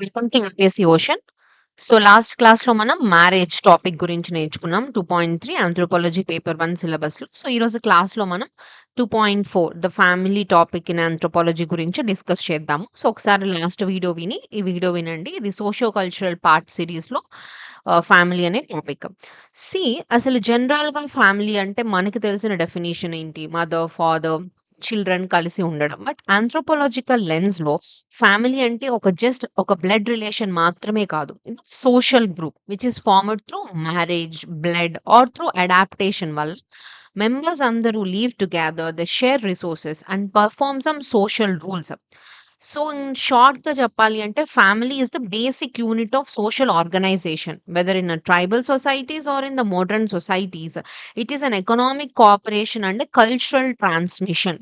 Welcome to UPSC ocean. So last క్లాస్‌లో మనం marriage topic గురించి నేర్చుకున్నాం. 2.3 ఆంథ్రోపాలజీ పేపర్ 1 సిలబస్‌లో. సో ఈరోజు క్లాస్‌లో మనం 2.4 the family topic in anthropology గురించి డిస్కస్ చేద్దాము. సో ఒకసారి లాస్ట్ వీడియో విని, ఈ వీడియో వినండి. ఇది సోషియో కల్చరల్ పార్ట్ సిరీస్‌లో ఫ్యామిలీ అనే టాపిక్. సీ అసలు జనరల్‌గా ఫ్యామిలీ అంటే మనకి తెలిసిన డెఫినిషన్ ఏంటి? మదర్, ఫాదర్, చిల్డ్రన్ కలిసి ఉండడం. బట్ ఆంథ్రోపాలజికల్ లెన్స్‌లో ఫ్యామిలీ అంటే ఒక బ్లడ్ రిలేషన్ మాత్రమే కాదు. ఇది social group which is formed through marriage, blood or through adaptation వల్ల మెంబర్స్ అందరూ live together, they share resources and perform some social rules. So in షార్ట్‌గా చెప్పాలి అంటే family is the basic unit of social organisation. Whether in tribal societies or in the modern societies. It is an economic cooperation and cultural transmission.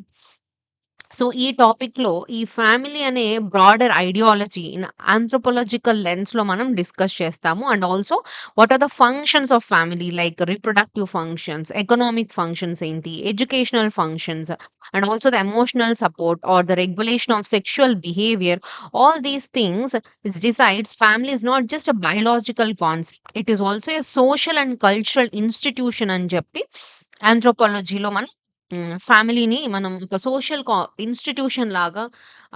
So ఈ టాపిక్‌లో ఈ family అనే broader ideology in anthropological లెన్స్‌లో మనం discuss చేస్తాము. And also what are the functions of family like reproductive functions, economic functions ఏంటి, educational functions and also the emotional support or the regulation of sexual behaviour. All these things decides family is not just a biological concept. It is also a social and cultural institution అని చెప్పి ఆంథ్రోపాలజీలో మనం ఫ్యామిలీని మనం ఒక social institution లాగా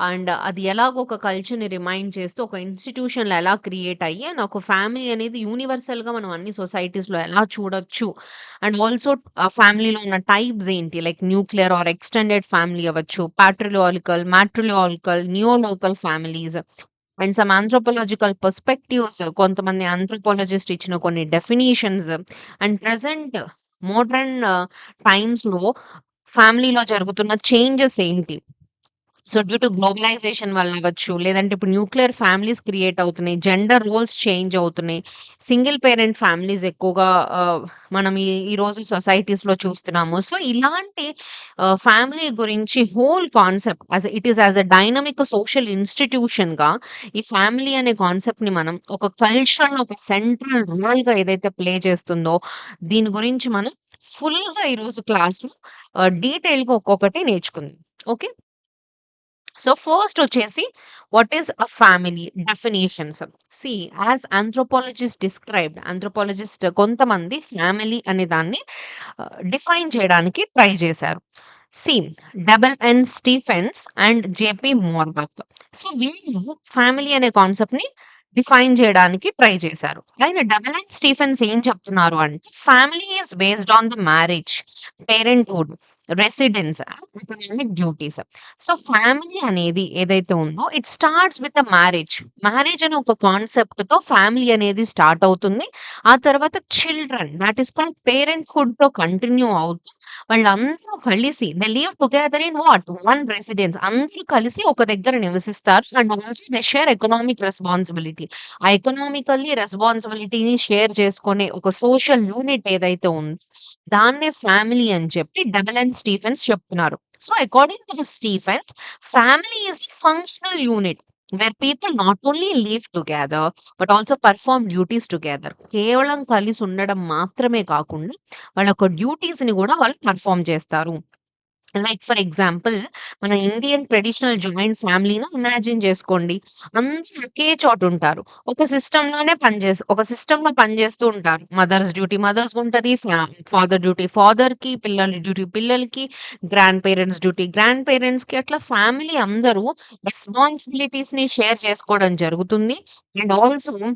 and అది ఎలాగో ఒక కల్చర్‌ని రిమైండ్ చేస్తూ ఒక ఇన్‌స్టిట్యూషన్‌లా ఎలా క్రియేట్ అయ్యి అండ్ ఒక ఫ్యామిలీ అనేది యూనివర్సల్‌గా మనం అన్ని సొసైటీస్‌లో ఎలా చూడొచ్చు. అండ్ ఆల్సో ఫ్యామిలీలో ఉన్న టైప్స్ ఏంటి like nuclear or extended family అవ్వచ్చు, patrilocal, matrilocal, neolocal families and some anthropological perspectives కొంతమంది ఆంథ్రోపాలజిస్ట్ ఇచ్చిన కొన్ని డెఫినిషన్స్ అండ్ ప్రెజెంట్ మోడర్న్ టైమ్స్‌లో ఫ్యామిలీలో జరుగుతున్న చేంజెస్ ఏంటి? సో, డ్యూ టు గ్లోబలైజేషన్ వల్ల అవ్వచ్చు, లేదంటే ఇప్పుడు న్యూక్లియర్ ఫ్యామిలీస్ క్రియేట్ అవుతున్నాయి. జెండర్ రోల్స్ చేంజ్ అవుతున్నాయి. సింగిల్ పేరెంట్ ఫ్యామిలీస్ ఎక్కువగా మనం ఈ రోజు సొసైటీస్‌లో చూస్తున్నాము. సో, ఇలాంటి ఫ్యామిలీ గురించి whole concept as a dynamic social ఇన్‌స్టిట్యూషన్‌గా ఈ ఫ్యామిలీ అనే కాన్సెప్ట్‌ని మనం ఒక కల్చర్‌లో ఒక సెంట్రల్ రోల్‌గా ఏదైతే ప్లే చేస్తుందో, దీని గురించి మనం ఫుల్‌గా ఈరోజు క్లాస్‌లో డీటెయిల్‌గా ఒక్కొక్కటి నేర్చుకుందాం. ఓకే. సో ఫస్ట్ వచ్చేసి what is a family definitions. See as anthropologist కొంతమంది ఫ్యామిలీ అనే దాన్ని డిఫైన్ చేయడానికి ట్రై చేశారు. C double Stephens and JP Murdock. So వీళ్ళు ఫ్యామిలీ అనే కాన్సెప్ట్ ని డిఫైన్ చేయడానికి ట్రై చేశారు. ఆయన స్టీఫెన్స్ ఏం చెప్తున్నారు అంటే family is based on the marriage, parenthood, residence, economic duties. So family అనేది ఏదైతే ఉందో it starts with a marriage. Marriage అనే ఒక కాన్సెప్ట్ తో ఫ్యామిలీ అనేది స్టార్ట్ అవుతుంది. ఆ తర్వాత children that is called parenthood తో కంటిన్యూ అవుతూ వాళ్ళందరూ కలిసి they live together in one residence. అందరూ కలిసి ఒక దగ్గర నివసిస్తారు. And also they share economic responsibility. ఆ ఎకనామికల్లీ రెస్పాన్సిబిలిటీని షేర్ చేసుకునే ఒక సోషల్ యూనిట్ ఏదైతే ఉందో దాన్నే ఫ్యామిలీ అని చెప్పి స్టీఫెన్స్ చెప్తున్నారు. So according to Stephens, family is the functional unit where people not only live together but also perform duties together. కేవలం కలిసి ఉండడం మాత్రమే కాకుండా వాళ్ళ యొక్క డ్యూటీస్ ని కూడా వాళ్ళు పర్ఫార్మ్ చేస్తారు. లైక్ ఫర్ ఎగ్జాంపుల్ మన ఇండియన్ ట్రెడిషనల్ జాయింట్ ఫ్యామిలీని ఇమాజిన్ చేసుకోండి. అందరూ ఒకే చోట ఉంటారు. ఒక సిస్టమ్‌లో పనిచేస్తూ ఉంటారు. మదర్స్ డ్యూటీ మదర్స్‌కి ఉంటది. ఫాదర్ డ్యూటీ ఫాదర్‌కి, పిల్లల డ్యూటీ పిల్లలకి, గ్రాండ్ పేరెంట్స్ డ్యూటీ గ్రాండ్ పేరెంట్స్‌కి అట్లా ఫ్యామిలీ అందరూ రెస్పాన్సిబిలిటీస్‌ని షేర్ చేసుకోవడం జరుగుతుంది. అండ్ ఆల్సో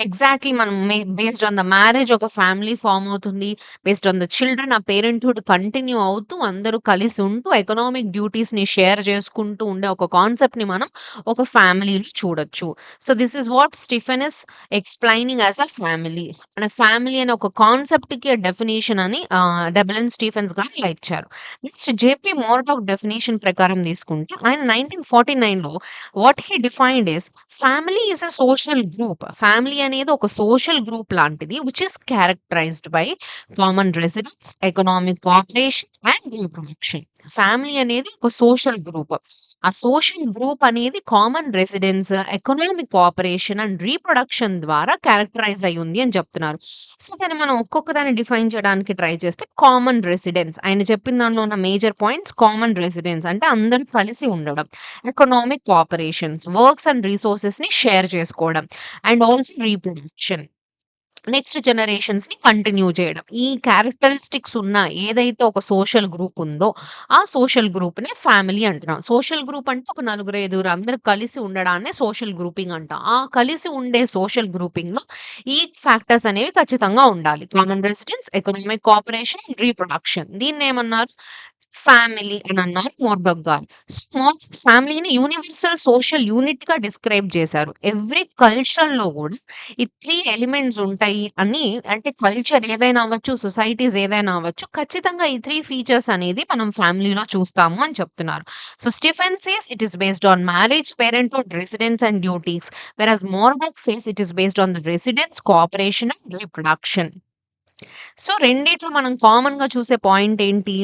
ఎగ్జాక్ట్‌లీ మనం బేస్డ్ ఆన్ ద మ్యారేజ్ ఒక ఫ్యామిలీ ఫార్మ్ అవుతుంది. బేస్డ్ ఆన్ ద చిల్డ్రన్ ఆ పేరెంట్‌హుడ్ కంటిన్యూ అవుతూ అందరూ కలిసి ఉంటూ ఎకనామిక్ డ్యూటీస్‌ని షేర్ చేసుకుంటూ ఉండే ఒక కాన్సెప్ట్‌ని మనం ఒక ఫ్యామిలీలో చూడొచ్చు. So this is what Stephen is explaining as a family. అండ్ ఫ్యామిలీ అనే ఒక కాన్సెప్ట్‌కి డెఫినిషన్ అని స్టీఫెన్స్ గారు ఇలా ఇచ్చారు. నెక్స్ట్ జేపీ మోర్డాక్ డెఫినిషన్ ప్రకారం తీసుకుంటే ఆయన 1949లో what he defined is family is a social group. Family అనేది ఒక సోషల్ గ్రూప్ లాంటిది which is characterised by common residence, economic cooperation and reproduction. Family అనేది ఒక సోషల్ గ్రూప్. ఆ సోషల్ గ్రూప్ అనేది common residence, economic cooperation and reproduction ద్వారా characterise అయ్యుంది అని చెప్తున్నారు. సో, దాన్ని మనం ఒక్కొక్క దాన్ని డిఫైన్ చేయడానికి ట్రై చేస్తే కామన్ రెసిడెన్స్ ఆయన చెప్పిన దానిలో ఉన్న మేజర్ పాయింట్స్ కామన్ రెసిడెన్స్ అంటే అందరూ కలిసి ఉండడం. ఎకనామిక్ కోఆపరేషన్స్ వర్క్స్ అండ్ రిసోర్సెస్‌ని షేర్ చేసుకోవడం. And also reproduction. నెక్స్ట్ జనరేషన్స్‌ని కంటిన్యూ చేయడం. ఈ క్యారెక్టరిస్టిక్స్ ఉన్న ఏదైతే ఒక సోషల్ గ్రూప్ ఉందో, ఆ సోషల్ గ్రూప్‌నే ఫ్యామిలీ అంటున్నాం. సోషల్ గ్రూప్ అంటే ఒక నలుగురు, ఐదుగురు అందరూ కలిసి ఉండడాన్నే సోషల్ గ్రూపింగ్ అంటాం. ఆ కలిసి ఉండే సోషల్ గ్రూపింగ్‌లో ఈ ఫ్యాక్టర్స్ అనేవి ఖచ్చితంగా ఉండాలి. Common residence, economic cooperation, reproduction. దీన్నేమన్నారు? ఫ్యామిలీ అనన్నారు మోర్డోక్ గారు. సో, ఫ్యామిలీని యూనివర్సల్ సోషల్ యూనిట్‌గా డిస్క్రైబ్ చేశారు. ఎవ్రి కల్చర్‌లో గూడా ఈ 3 ఎలిమెంట్స్ ఉంటాయి అని అంటే కల్చర్ ఏదైనా అవ్వచ్చు, సొసైటీస్ ఏదైనా అవ్వచ్చు. ఖచ్చితంగా ఈ 3 ఫీచర్స్ అనేది మనం ఫ్యామిలీలో చూస్తాము అని చెప్తున్నారు. So, Stephen says it is based on marriage, parenthood, residence and duties. Whereas Murdock says it is based on the residence, cooperation and reproduction. So, రెండిట్లో మనం కామన్‌గా చూసే పాయింట్ ఏంటి?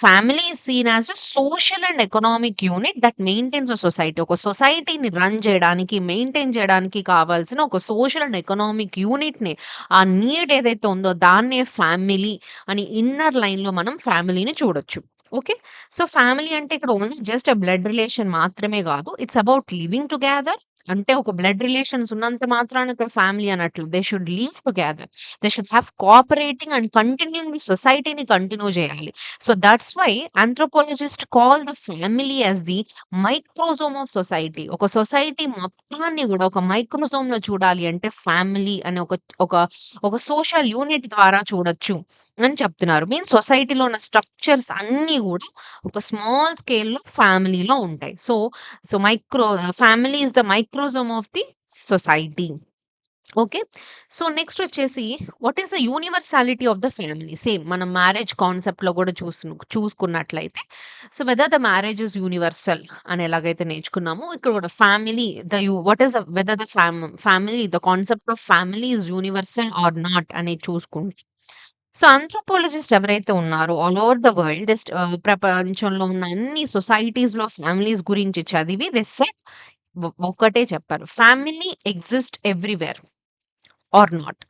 Family is seen as a social and economic unit that maintains a society. ఒక సొసైటీని run చేయడానికి, maintain చేయడానికి కావాల్సిన ఒక సోషల్ అండ్ ఎకనామిక్ యూనిట్‌ని ఆ నీడ్ ఏదైతే ఉందో దాన్నే ఫ్యామిలీ అని ఇన్నర్ లైన్‌లో మనం ఫ్యామిలీని చూడొచ్చు. ఓకే. సో, ఫ్యామిలీ అంటే ఇక్కడ only just a blood relation మాత్రమే గాదు. It's about living together. అంటే ఒక బ్లడ్ రిలేషన్స్ ఉన్నంత మాత్రాన ఇక్కడ ఫ్యామిలీ అనట్లేదు. They should live together. They should have cooperating and continuing the సొసైటీని కంటిన్యూ చేయాలి. So that's why anthropologist call the family as the microcosm of society. ఒక society మొత్తాన్ని గూడా ఒక మైక్రోజోమ్‌లో చూడాలి అంటే ఫ్యామిలీ అనే ఒక ఒక సోషల్ యూనిట్ ద్వారా చూడొచ్చు అని చెప్తున్నారు. మీన్స్ సొసైటీలో ఉన్న స్ట్రక్చర్స్ అన్నీ గూడా ఒక స్మాల్ స్కేల్‌లో ఫ్యామిలీలో ఉంటాయి. So family is the microcosm of the society. Okay. So, next వచ్చేసి what is the universality of the family? Same మనం మ్యారేజ్ కాన్సెప్ట్‌లో గూడా చూసుకున్నట్లయితే so, whether the marriage is universal అని ఎలాగైతే నేర్చుకున్నామో ఇక్కడ కూడా family what is whether the family the concept of family is universal or not అనేది చూసుకుంటే సో, ఆంథ్రోపాలజిస్ట్ ఎవరైతే ఉన్నారో ఆల్ ఓవర్ ద వరల్డ్ ప్రపంచంలో ఉన్న అన్ని సొసైటీస్‌లో ఫ్యామిలీస్ గురించి చదివి దే సెడ్ ఒక్కటే చెప్పారు. Family exist everywhere or not.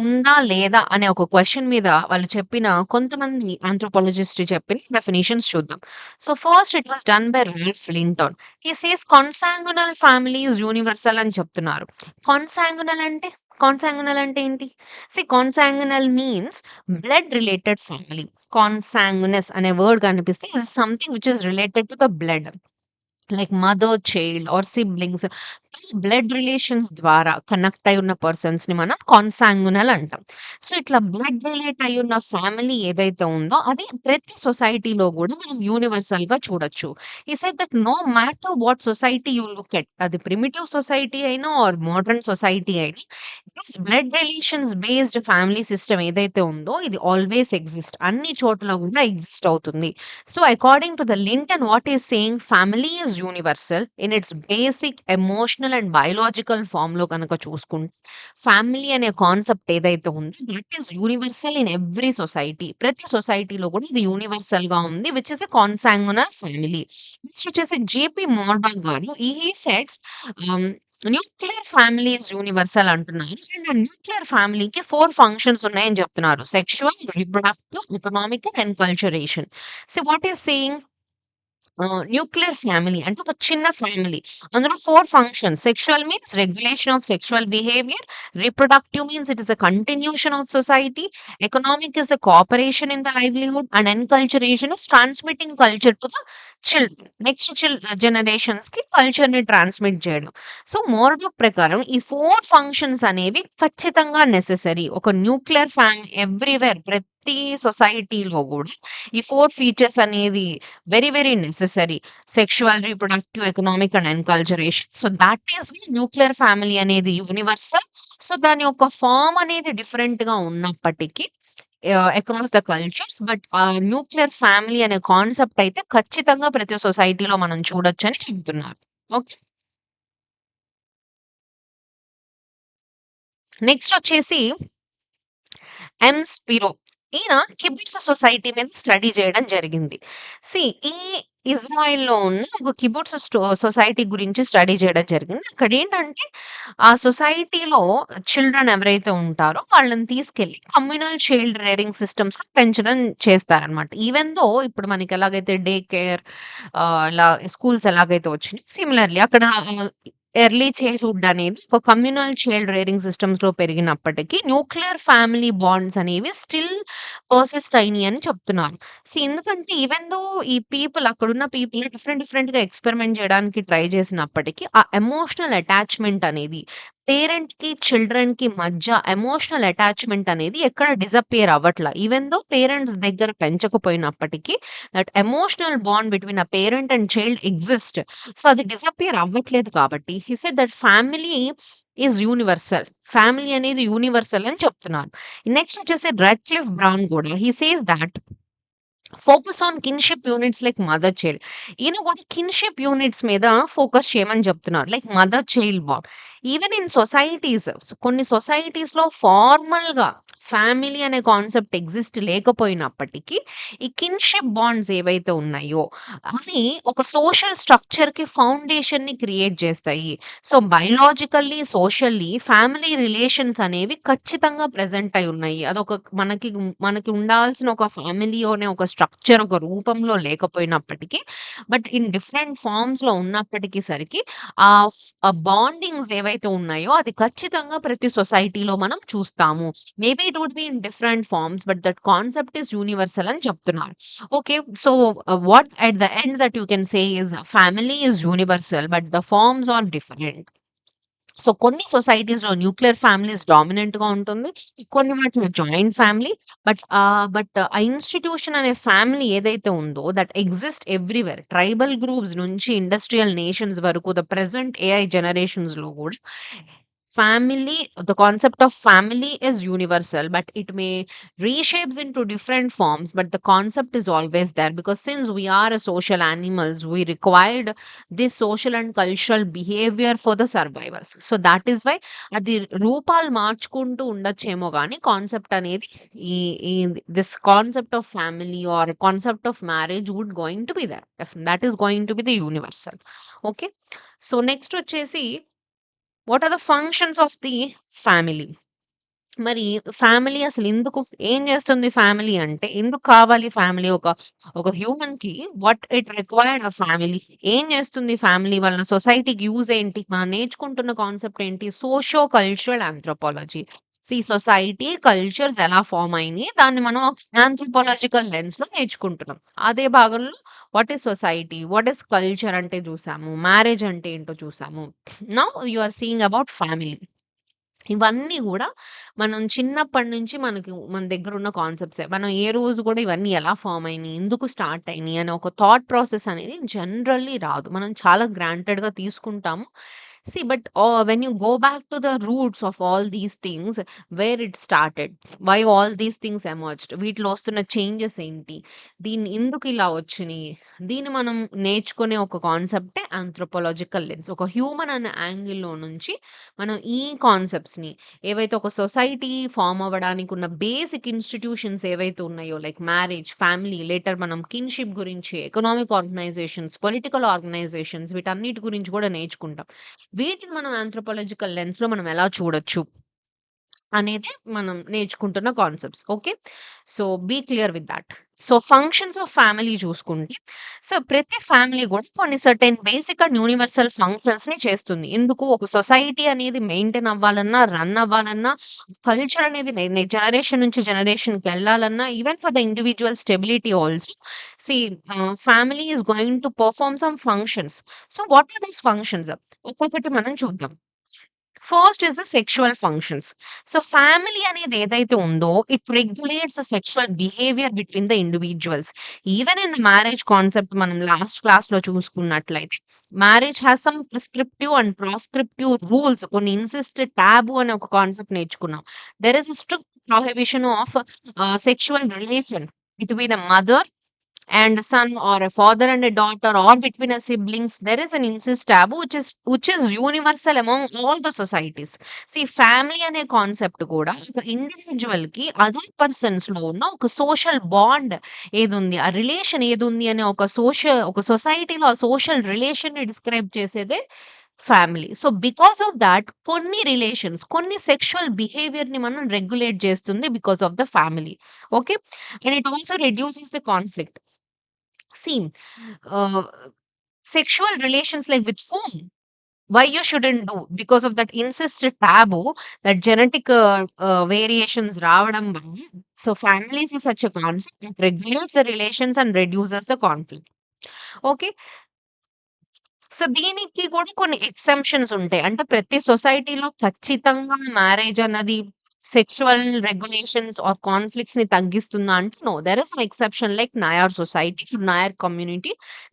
ఉందా? లేదా? అనే ఒక క్వెషన్ మీద వాళ్ళు చెప్పిన కొంతమంది ఆంథ్రోపాలజిస్ట్ చెప్పిన డెఫినిషన్స్ చూద్దాం. So, first it was done by Ralph Linton. He says consanguineal family is universal అని చెప్తున్నారు. కన్సాంగ్యునల్ అంటే? కన్సాంగ్యునల్ అంటే ఏంటి? Consanguineal means blood related family. Consanguineous అనే వర్డ్ కనిపిస్తే it is something which is related to the blood. Like mother, child or siblings blood relations ద్వారా connect అయి ఉన్న పర్సన్స్‌ని మనం కాన్సాంగ్యునల్ అంటాం. సో, ఇట్లా బ్లడ్ రిలేట్ అయ్యి ఉన్న ఫ్యామిలీ ఏదైతే ఉందో అది ప్రతి సొసైటీలో గూడా మనం యూనివర్సల్‌గా చూడొచ్చు. He said that no matter what society you look at అది ప్రిమిటివ్ సొసైటీ అయినా ఆర్ మోడర్న్ సొసైటీ అయినా this blood relations based family system ఏదైతే ఉందో ఇది ఆల్వేస్ ఎగ్జిస్ట్. అన్ని చోట్ల గూడా ఎగ్జిస్ట్ అవుతుంది. So, according to the Linton, what is saying family is universal in its basic emotional and biological form లో కనుక చూసుకుంటే ఫ్యామిలీ అనే కాన్సెప్ట్ ఏదైతే ఉందో that is universal in every society. ప్రతి సొసైటీలో కూడా ఇది యూనివర్సల్ గా ఉంది which is a consanguineal family. Next వచ్చేసి జేపీ మోర్డాక్ గారు ఈ సెట్స్ న్యూక్లియర్ ఫ్యామిలీ ఈజ్ యూనివర్సల్ అంటున్నారు. అండ్ ఆ న్యూక్లియర్ ఫ్యామిలీకి 4 ఫంక్షన్స్ ఉన్నాయని చెప్తున్నారు. Sexual, reproductive, economic and culturation. So what is saying nuclear family అంటే ఒక చిన్న ఫ్యామిలీ. అందులో 4 functions. Sexual means regulation of sexual behaviour. Reproductive means it is a continuation of society. Economic is the cooperation in the livelihood. And enculturation is transmitting culture to the children. Next జనరేషన్స్‌కి కల్చర్‌ని transmit చేయడం. So, మోర్డాక్ ప్రకారం ఈ 4 functions అనేవి ఖచ్చితంగా necessary. ఒక nuclear everywhere ప్రతి సొసైటీలో గూడా ఈ 4 ఫీచర్స్ అనేది very, very necessary. Sexual, reproductive, economic and enculturation. So, that is why nuclear family అనేది యూనివర్సల్. సో, దాని యొక్క ఫార్మ్ అనేది డిఫరెంట్‌గా ఉన్నప్పటికీ across the cultures but nuclear family అనే కాన్సెప్ట్ అయితే ఖచ్చితంగా ప్రతి సొసైటీలో మనం చూడొచ్చని చెప్తున్నారు. ఓకే. నెక్స్ట్ వచ్చేసి ఎం. స్పిరో. ఈయన కిబుట్జ్ సొసైటీ మీద స్టడీ చేయడం జరిగింది. సీ ఈ ఇజ్రాయెల్‌లో ఉన్న ఒక కిబుట్జ్ సొసైటీ గురించి స్టడీ చేయడం జరిగింది. అక్కడేంటంటే ఆ సొసైటీలో చిల్డ్రన్ ఎవరైతే ఉంటారో వాళ్ళని తీసుకెళ్ళి కమ్యూనల్ చైల్డ్ రేరింగ్ సిస్టమ్స్‌లో పెంచడం చేస్తారనమాట. ఈవెన్ దో ఇప్పుడు మనకి ఎలాగైతే డే కేర్ ఇలా స్కూల్స్ ఎలాగైతే వచ్చినాయో సిమిలర్‌లీ అక్కడ ఎర్లీ చైల్డ్‌హుడ్ అనేది ఒక కమ్యూనల్ చైల్డ్ రేరింగ్ సిస్టమ్స్‌లో పెరిగినప్పటికీ న్యూక్లియర్ ఫ్యామిలీ బాండ్స్ అనేవి స్టిల్ పర్సిస్ట్ అయినాయి అని చెప్తున్నారు. ఎందుకంటే ఈవెన్ దో ఈ అక్కడున్న పీపుల్ డిఫరెంట్‌గా ఎక్స్‌పెరిమెంట్ చేయడానికి ట్రై చేసినప్పటికీ ఆ ఎమోషనల్ అటాచ్‌మెంట్ అనేది పేరెంట్‌కి, చిల్డ్రన్‌కి మధ్య ఎమోషనల్ అటాచ్‌మెంట్ అనేది ఎక్కడ డిసపియర్ అవ్వట్ల. ఈవెన్ దో పేరెంట్స్ దగ్గర పెంచకపోయినప్పటికీ that emotional bond between a parent and child exist. So, అది డిసపియర్ అవ్వట్లేదు కాబట్టి he said that family is universal. Family అనేది యూనివర్సల్ అని చెప్తున్నారు. నెక్స్ట్ వచ్చేసి రెడ్‌క్లిఫ్ బ్రౌన్ గూడా he says that focus on kinship units like mother child. ఈయన కూడా కిన్‌షిప్ యూనిట్స్ మీద ఫోకస్ చేయమని చెప్తున్నారు. Like mother child bond. Even in societies కొన్ని సొసైటీస్‌లో ఫార్మల్‌గా ఫ్యామిలీ అనే కాన్సెప్ట్ ఎగ్జిస్ట్ లేకపోయినప్పటికీ, ఈ కిన్‌షిప్ బాండ్స్ ఏవైతే ఉన్నాయో, అవి ఒక సోషల్ స్ట్రక్చర్‌కి ఫౌండేషన్‌ని క్రియేట్ చేస్తాయి. So, biologically, socially family relations అనేవి ఖచ్చితంగా ప్రెజెంట్ అయి ఉన్నాయి. అదొక మనకి మనకి ఉండాల్సిన ఒక ఫ్యామిలీ అనే ఒక స్ట్రక్చర్ ఒక రూపంలో లేకపోయినప్పటికీ, బట్ ఇన్ డిఫరెంట్ ఫార్మ్స్‌లో ఉన్నప్పటికి సరికి ఆ బాండింగ్స్ ఏవైతే ఉన్నాయో అది ఖచ్చితంగా ప్రతి సొసైటీలో మనం చూస్తాము. Maybe it would be in different forms but that concept is universal అని చెప్తున్నారు. Okay. So, what at the end that you can say is family is universal but the forms are different. So, కొన్ని సొసైటీస్‌లో nuclear families డామినెంట్‌గా ఉంటుంది. కొన్ని వాటిలో joint family. But ఆ institution అనే ఫ్యామిలీ ఏదైతే ఉందో that exist everywhere. Tribal groups నుంచి ఇండస్ట్రియల్ నేషన్స్ వరకు ద ప్రెజెంట్ ఏఐ జనరేషన్స్‌లో గూడా the concept of family is universal, but it may reshapes into different forms, but the concept is always there because since we are a social animals, we required this social and cultural behavior for the survival. So that is why అది రూపాలు మార్చుకుంటూ ఉండొచ్చేమో గానీ concept అనేది ఈ ఈ this concept of family or concept of marriage would going to be there. That is going to be the universal. Okay. So next వచ్చేసి what are the functions of the family? మరి family అసలెందుకు? ఏం జేస్తుంది family అంటే? ఎందుకు కావాలి family? ఒక హ్యూమన్‌కి what it required a family. ఏం జేస్తుంది ఫ్యామిలీ వలన? సొసైటీకి యూజ్ ఏంటి? మనం నేర్చుకుంటున్న కాన్సెప్ట్ ఏంటి? Socio cultural anthropology. Society, cultures ఎలా ఫార్మ్ అయినియి, దాన్ని మనం ఒక ఆంథ్రోపాలజికల్ లెన్స్‌లో నేర్చుకుంటున్నాం. అదే భాగంలో what is society? What is culture అంటే చూసాము. మ్యారేజ్ అంటే ఏంటో చూసాము. Now you are seeing about family. ఇవన్నీ గూడా మనం చిన్నప్పటి నుంచి మన దగ్గరున్న కాన్సెప్ట్సే. మనం ఏ రోజు గూడా ఇవన్నీ ఎలా ఫార్మ్ అయినియి, ఎందుకు స్టార్ట్ అయినియి అనే ఒక థాట్ ప్రాసెస్ అనేది జనరల్లీ రాదు. మనం చాలా గ్రాంటెడ్‌గా తీసుకుంటాము. But when you go back to the roots of all these things where it started, why all these things emerged, వీటిలో వస్తున్న చేంజెస్ ఏంటి, దీన్ని ఎందుకు ఇలా వచ్చినియి, దీన్ని మనం నేర్చుకునే ఒక కాన్సెప్టే ఆంథ్రోపాలజికల్ లెన్స్. ఒక హ్యూమన్ అనే యాంగిల్‌లో నుంచి మనం ఈ కాన్సెప్ట్స్‌ని ఏవైతే ఒక సొసైటీ ఫార్మ్ అవ్వడానికి ఉన్న బేసిక్ ఇన్‌స్టిట్యూషన్స్ ఏవైతే ఉన్నాయో లైక్ మ్యారేజ్, ఫ్యామిలీ, లేటర్ మనం కిన్‌షిప్ గురించి, ఎకనామిక్ ఆర్గనైజేషన్స్, పొలిటికల్ ఆర్గనైజేషన్స్ వీటన్నిటి గురించి కూడా నేర్చుకుంటాం. వీటిని మనం ఆంథ్రోపాలజికల్ లెన్స్‌లో మనం ఎలా చూడొచ్చు అనేది మనం నేర్చుకుంటున్న concepts. Okay. So, be clear with that. So, functions of family చూసుకుంటే, సో, ప్రతి ఫ్యామిలీ గూడా కొన్ని సర్టెన్ బేసిక్ అండ్ యూనివర్సల్ ఫంక్షన్స్‌ని చేస్తుంది. ఎందుకు? ఒక సొసైటీ అనేది మెయింటైన్ అవ్వాలన్నా, రన్ అవ్వాలన్నా, కల్చర్ అనేది జనరేషన్ నుంచి జనరేషన్‌కెళ్ళాలన్నా, even for the individual stability also see family is going to perform some functions. So, what are these functions? ఒక్కొక్కటి మనం చూద్దాం. First is the sexual functions. So, family అనేది ఏదైతే ఉందో it regulates the sexual behaviour between the individuals. Even in the marriage concept మనం last క్లాస్‌లో చూసుకున్నట్లయితే marriage has some prescriptive and proscriptive rules. కొన్ని ఇన్సిస్టెడ్ టాబూ అనే ఒక కాన్సెప్ట్ నేర్చుకున్నాం. There is a strict prohibition of sexual relation between a mother and a son or a father and a daughter or between a siblings, there is an incest taboo which is universal among all the societies. See, family అనే concept కూడా ఒక individual కి other persons లో ఉన్న ఒక social bond ఏదుంది, ఆ relation ఏదుంది అనే ఒక సొసైటీలో ఆ సోషల్ రిలేషన్ ని డిస్క్రైబ్ చేసేదే family. So, because of thought కొన్ని రిలేషన్స్, కొన్ని సెక్షువల్ బిహేవియర్‌ని మనం రెగ్యులేట్ చేస్తుంది because of the family. Okay. And it also reduces the conflict. See, uh, sexual relations like with whom? Why you shouldn't do? Because of that incest taboo, that genetic variations రావడం వల్ల. So families is such a concept. It regulates the relations and reduces the conflict. Okay. So, దీనికి కూడా కొన్ని ఎక్సెంప్షన్స్ ఉంటాయి. అంటే ప్రతి సొసైటీలో ఖచ్చితంగా మ్యారేజ్ అన్నది సెక్సువల్ రెగ్యులేషన్స్ ఆర్ కాన్‌ఫ్లిక్ట్స్‌ని తగ్గిస్తుందా అంటే no. There is an exception like Nair society, Nair community.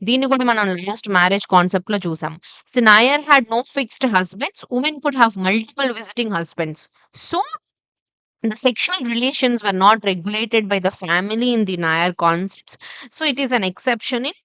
దీన్ని కూడా మనం లాస్ట్ మ్యారేజ్ కాన్సెప్ట్‌లో చూసాం. So, Nair had no fixed husbands. Women could have multiple visiting husbands. So, the sexual relations were not regulated by the family in the Nair concepts. So, it is an exception in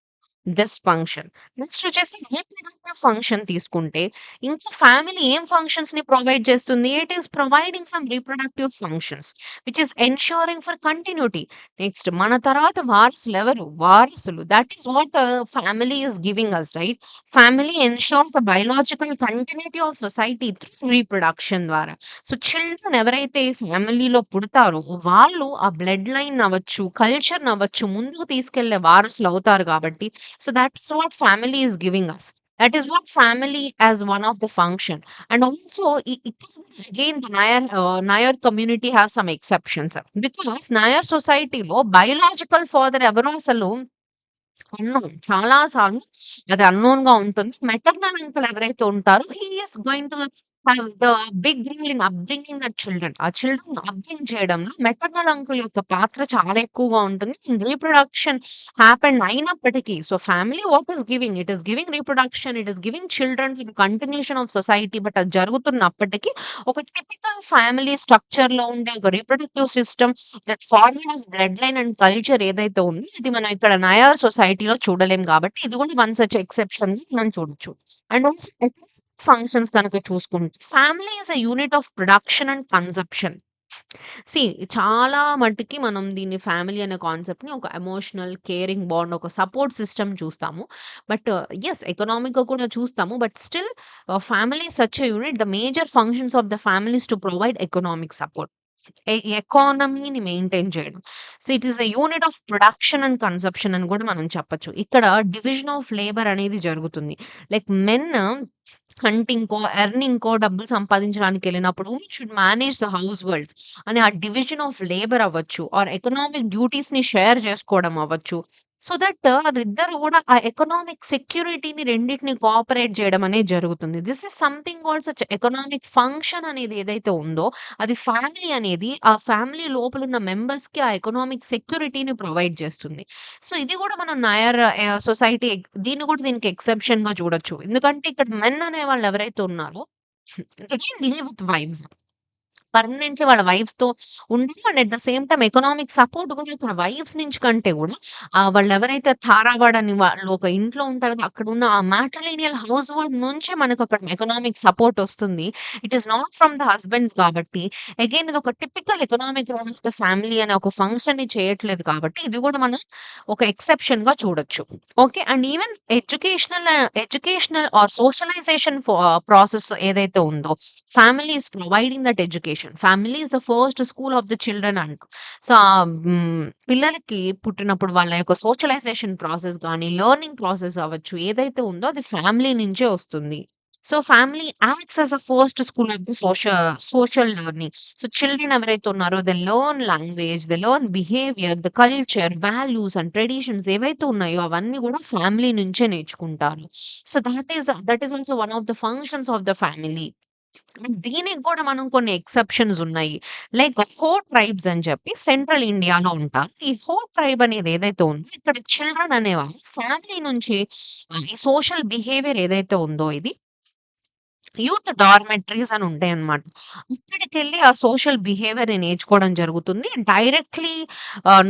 this function. Next వచ్చేసి reproductive function తీసుకుంటే, ఇంకా family ఏం ఫంక్షన్స్‌ని provide చేస్తుంది? It is providing some reproductive functions which is ensuring for continuity. Next మన తర్వాత వారసులెవరు? వారసులు. That is what the family is giving us, right? Family ensures the biological continuity of society through reproduction ద్వారా. So, children ఎవరైతే ఫ్యామిలీలో పుడతారో వాళ్ళు ఆ blood line అవ్వచ్చు, కల్చర్‌నవ్వచ్చు ముందుకు తీసుకెళ్ళే వారసులవుతారు కాబట్టి, so that's what family is giving us. That is what family as one of the function. And also, again, the Nair community has some exceptions. Because Nair society లో biological father ఎవరో అసలు unknown. చాలా సార్లు అది అన్నోన్‌గా ఉంటుంది. Maternal uncle ఎవరైతే ఉంటారో he is going to have the big role in upbringing that children. ఆ చిల్డ్రన్ అప్బ్రింగ్ చేయడంలో మెటర్నల్ అంకుల్ యొక్క పాత్ర చాలా ఎక్కువగా ఉంటుంది. రీప్రొడక్షన్ హ్యాపెండ్ అయినప్పటికీ, so family what is giving? It is giving reproduction, it is giving children for continuation of society. But అది జరుగుతున్నప్పటికీ ఒక టిపికల్ ఫ్యామిలీ స్ట్రక్చర్‌లో ఉండే ఒక reproductive system, that formula of blood line and culture ఏదైతే ఉందో ఇది మనం ఇక్కడ నయార్ సొసైటీలో చూడలేం కాబట్టి ఇది కూడా వన్ సచ్ ఎక్సెప్షన్‌గా మనం చూడొచ్చు. అండ్ ఆల్సో ఎకనామిక్ ఫంక్షన్స్ కనుక చూసుకుంటే family is a unit of production and consumption. See, చాలా మట్టుకి మనం దీన్ని ఫ్యామిలీ అనే కాన్సెప్ట్‌ని ఒక ఎమోషనల్, కేరింగ్ బాండ్, ఒక సపోర్ట్ సిస్టమ్ చూస్తాము. బట్ యెస్, ఎకనామిక్‌గా కూడా చూస్తాము. But still family is such a unit. The major functions of the family is to provide economic support. ఎకానమీని మెయింటైన్ చేయడం. So, it is a unit of production and consumption అని కూడా మనం చెప్పొచ్చు. ఇక్కడ డివిజన్ ఆఫ్ లేబర్ అనేది జరుగుతుంది. Like men హంటింగ్‌కో, ఎర్నింగ్‌కో డబ్బులు సంపాదించడానికెళ్ళినప్పుడు women should manage the households అని ఆ డివిజన్ ఆఫ్ లేబర్ అవ్వచ్చు, ఆర్ ఎకనామిక్ డ్యూటీస్‌ని షేర్ చేసుకోవడం అవ్వచ్చు. సో దట్ వాళ్ళిద్దరూ గూడా ఆ ఎకనామిక్ సెక్యూరిటీని రెండిటిని కోఆపరేట్ చేయడం అనేది జరుగుతుంది. This is something called such economic function అనేది ఏదైతే ఉందో, అది ఫ్యామిలీ అనేది ఆ ఫ్యామిలీ లోపలున్న మెంబర్స్‌కి ఆ ఎకనామిక్ సెక్యూరిటీని ప్రొవైడ్ చేస్తుంది. సో, ఇది గూడా మనం నాయర్ సొసైటీ దీన్ని గూడా దీనికి ఎక్సెప్షన్‌గా చూడొచ్చు. ఎందుకంటే ఇక్కడ మెన్ అనేవాళ్ళు ఎవరైతే ఉన్నారో they don't live with wives. Permanently వాళ్ళ వైఫ్స్‌తో ఉండరు. And at the same time economic support కూడా ఇక్కడ వైఫ్స్ నుంచి కంటే గూడా వాళ్ళెవరైతే ధారావాడ అని వాళ్ళు ఒక ఇంట్లో ఉంటారో అక్కడున్న ఆ మ్యాట్రిలీనియల్ హౌస్ హోల్డ్ నుంచే మనకక్కడ ఎకనామిక్ సపోర్ట్ ఒస్తుంది. It is not from the husbands కాబట్టి అగైన్ ఇదొక typical economic role of the family అనే ఒక ఫంక్షన్‌ని చేయట్లేదు కాబట్టి ఇది గూడా మనం ఒక ఎక్సెప్షన్‌గా చూడొచ్చు. Okay. And even educational or socialisation process ఏదైతే ఉందో, family is providing that education. Family is the first school of the children అంటూ. సో, పిల్లలకి పుట్టినప్పుడు వాళ్ళ యొక్క సోషలైజేషన్ ప్రాసెస్ గాని, లెర్నింగ్ ప్రాసెస్ అవ్వచ్చు, ఏదైతే ఉందో అది ఫ్యామిలీ నుంచే వస్తుంది. So, family acts as a first school of the social learning. So, children ఎవరైతే ఉన్నారో they learn language, they learn behaviour, the culture, values and traditions ఏవైతే ఉన్నాయో అవన్నీ గూడా ఫ్యామిలీ నుంచే నేర్చుకుంటారు. So, that is also one of the functions of the family. దీనికి గూడా మనం కొన్ని ఎక్సెప్షన్స్ ఉన్నాయి. లైక్ హో ట్రైబ్స్ అని చెప్పి సెంట్రల్ ఇండియాలో ఉంటారు. ఈ హో ట్రైబ్ అనేది ఏదైతే ఉందో ఇక్కడ చిల్డ్రన్ అనేవాళ్ళు ఫ్యామిలీ నుంచి ఈ సోషల్ బిహేవియర్ ఏదైతే ఉందో ఇది యూత్ డార్మెటరీస్ అని ఉంటాయన్నమాట. ఇక్కడికెళ్ళి ఆ సోషల్ బిహేవియర్‌ని నేర్చుకోవడం జరుగుతుంది.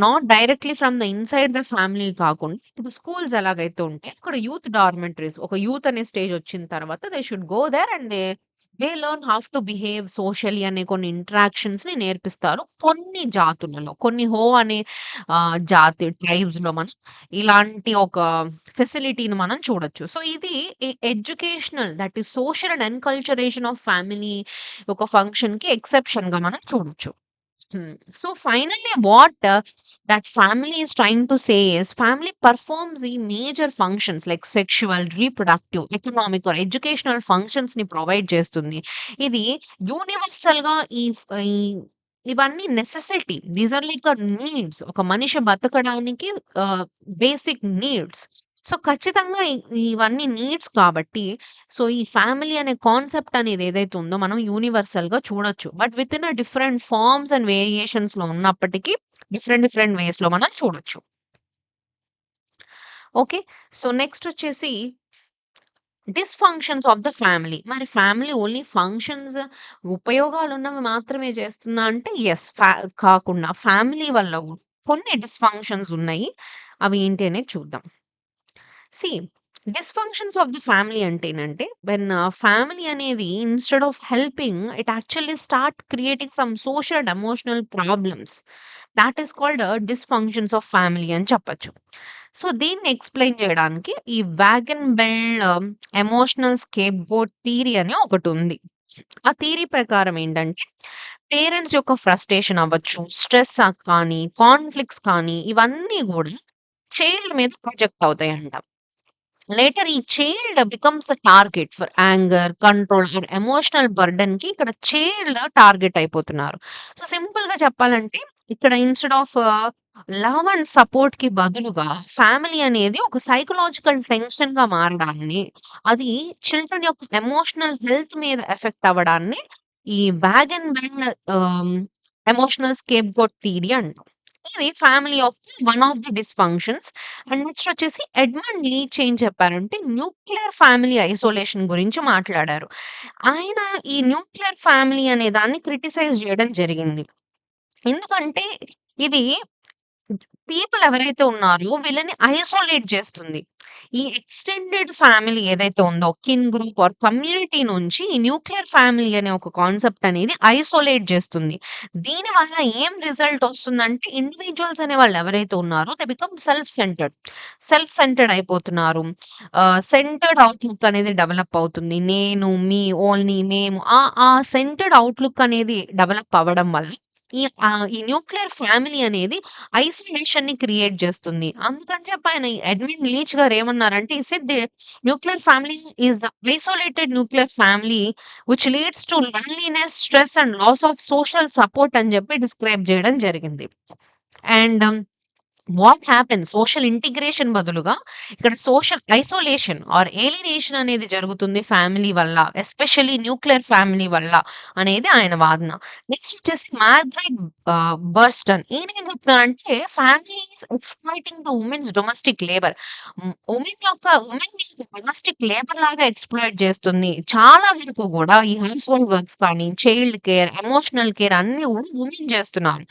Not directly from the inside the family కాకుండా, ఇప్పుడు స్కూల్స్ ఎలాగైతే ఉంటాయో, అక్కడ యూత్ డార్మెటరీస్ ఒక యూత్ అనే స్టేజ్ వచ్చిన తర్వాత they should go there and they learn how to behave socially అనే కొన్ని ఇంటరాక్షన్స్‌ని నేర్పిస్తారు. కొన్ని జాతులలో, కొన్ని హో అనే ట్రైబ్స్‌లో మనం ఇలాంటి ఒక ఫెసిలిటీని మనం చూడొచ్చు. సో, ఇది educational that is social and enculturation of family ఒక ఫంక్షన్‌కి ఎక్సెప్షన్‌గా మనం చూడొచ్చు. So, finally that family is trying to say is family performs the major functions like sexual, reproductive, economic or educational functionsని ప్రొవైడ్ చేస్తుంది. ఇది యూనివర్సల్‌గా ఈ ఇవన్నీ necessity. These are like needs. ఒక మనిషి బతకడానికి బేసిక్ నీడ్స్. సో, ఖచ్చితంగా ఇవన్నీ నీడ్స్ కాబట్టి, సో, ఈ ఫ్యామిలీ అనే కాన్సెప్ట్ అనేది ఏదైతే ఉందో మనం యూనివర్సల్‌గా చూడొచ్చు. But within different forms and వేరియేషన్స్‌లో ఉన్నప్పటికీ డిఫరెంట్ డిఫరెంట్ వేస్‌లో మనం చూడొచ్చు. ఓకే. సో, నెక్స్ట్ వచ్చేసి డిస్‌ఫంక్షన్స్ ఆఫ్ ద ఫ్యామిలీ. మరి ఫ్యామిలీ ఓన్లీ ఫంక్షన్స్, ఉపయోగాలున్నవి మాత్రమే చేస్తుందా అంటే యెస్. కాకుండా ఫ్యామిలీ వల్ల కొన్ని డిస్‌ఫంక్షన్స్ ఉన్నాయి. అవి ఏంటి అనేది చూద్దాం. See dysfunctions of the family అంటేనంటే ఫ్యామిలీ అనేది instead of helping it actually start creating some social and emotional problems. That is called dysfunctions of family అని చెప్పొచ్చు. సో, దీన్ని ఎక్స్‌ప్లెయిన్ చేయడానికి ఈ వాగన్ బెల్ ఎమోషనల్ స్కేప్‌గోట్ థియరీ అని ఒకటుంది. ఆ థియరీ ప్రకారం ఏంటంటే, పేరెంట్స్ యొక్క ఫ్రస్ట్రేషన్ అవ్వచ్చు, స్ట్రెస్ కానీ, కాన్‌ఫ్లిక్ట్స్ కానీ ఇవన్నీ గూడా చైల్డ్ మీద ప్రొజెక్ట్ అవుతాయంట. లేటర్ ఈ child becomes the target for anger, control or emotional బర్డెన్‌కి ఇక్కడ చైల్డ్ టార్గెట్ అయిపోతున్నారు. సో, సింపుల్‌గా చెప్పాలంటే ఇక్కడ ఇన్‌స్టెడ్ ఆఫ్ లవ్ అండ్ సపోర్ట్‌కి బదులుగా ఫ్యామిలీ అనేది ఒక సైకలాజికల్ టెన్షన్‌గా మారడాన్ని, అది చిల్డ్రన్ యొక్క ఎమోషనల్ హెల్త్ మీద ఎఫెక్ట్ అవ్వడాన్ని ఈ వాగన్ బెల్ ఆహ్, ఎమోషనల్ స్కేప్‌గోట్ థియరీ అంటాం. ఇది ఫ్యామిలీ యొక్క one of the dysfunctions. And next వచ్చేసి ఎడ్మండ్ లీచ్ ఏం చెప్పారంటే, న్యూక్లియర్ ఫ్యామిలీ ఐసోలేషన్ గురించి మాట్లాడారు. ఆయన ఈ న్యూక్లియర్ ఫ్యామిలీ అనే దాన్ని క్రిటిసైజ్ జేయడం జరిగింది. ఎందుకంటే ఇది పీపుల్ ఎవరైతే ఉన్నారో వీళ్ళని ఐసోలేట్ చేస్తుంది. ఈ ఎక్స్‌టెండెడ్ ఫ్యామిలీ ఏదైతే ఉందో కిన్ గ్రూప్ ఆర్ కమ్యూనిటీ నుంచి ఈ న్యూక్లియర్ ఫ్యామిలీ అనే ఒక కాన్సెప్ట్ అనేది ఐసోలేట్ చేస్తుంది. దీనివల్ల ఏం రిజల్ట్ వస్తుందంటే ఇండివిడ్యుయల్స్ అనేవాళ్ళు ఎవరైతే ఉన్నారో దే బికమ్ సెల్ఫ్ సెంటర్డ్ అయిపోతున్నారు. సెంటర్డ్ అవుట్‌లుక్ అనేది డెవలప్ అవుతుంది. నేను, మీ, ఓన్లీ, మేము ఆ సెంటర్డ్ అవుట్‌లుక్ అనేది డెవలప్ అవ్వడం వల్ల ఈ న్యూక్లియర్ ఫ్యామిలీ అనేది ఐసోలేషన్‌ని క్రియేట్ చేస్తుంది. అందుకని చెప్పి ఆయన ఎడ్విన్ లీచ్ గారు ఏమన్నారంటే, he said the nuclear family is the isolated nuclear family which leads to loneliness, stress and loss of social support అని చెప్పి డిస్క్రైబ్ చేయడం జరిగింది. And what happens social integration బదులుగా ఇక్కడ సోషల్ ఐసోలేషన్ ఆర్ ఏలినేషన్ అనేది జరుగుతుంది ఫ్యామిలీ వల్ల. Especially nuclear family వల్ల అనేది ఆయన వాదన. నెక్స్ట్ వచ్చేసి మార్గరెట్ బర్స్టన్. ఈయనేం చెప్తున్నారంటే families exploiting the women's domestic labour. వుమెన్‌ని డొమెస్టిక్ లేబర్ లాగా ఎక్స్‌ప్లాయిట్ చేస్తుంది. చాలా వరకు గూడా ఈ హౌస్ హోల్డ్ వర్క్స్ కానీ, చైల్డ్ కేర్, ఎమోషనల్ కేర్ అన్నీ గూడా వుమెన్ చేస్తున్నారు.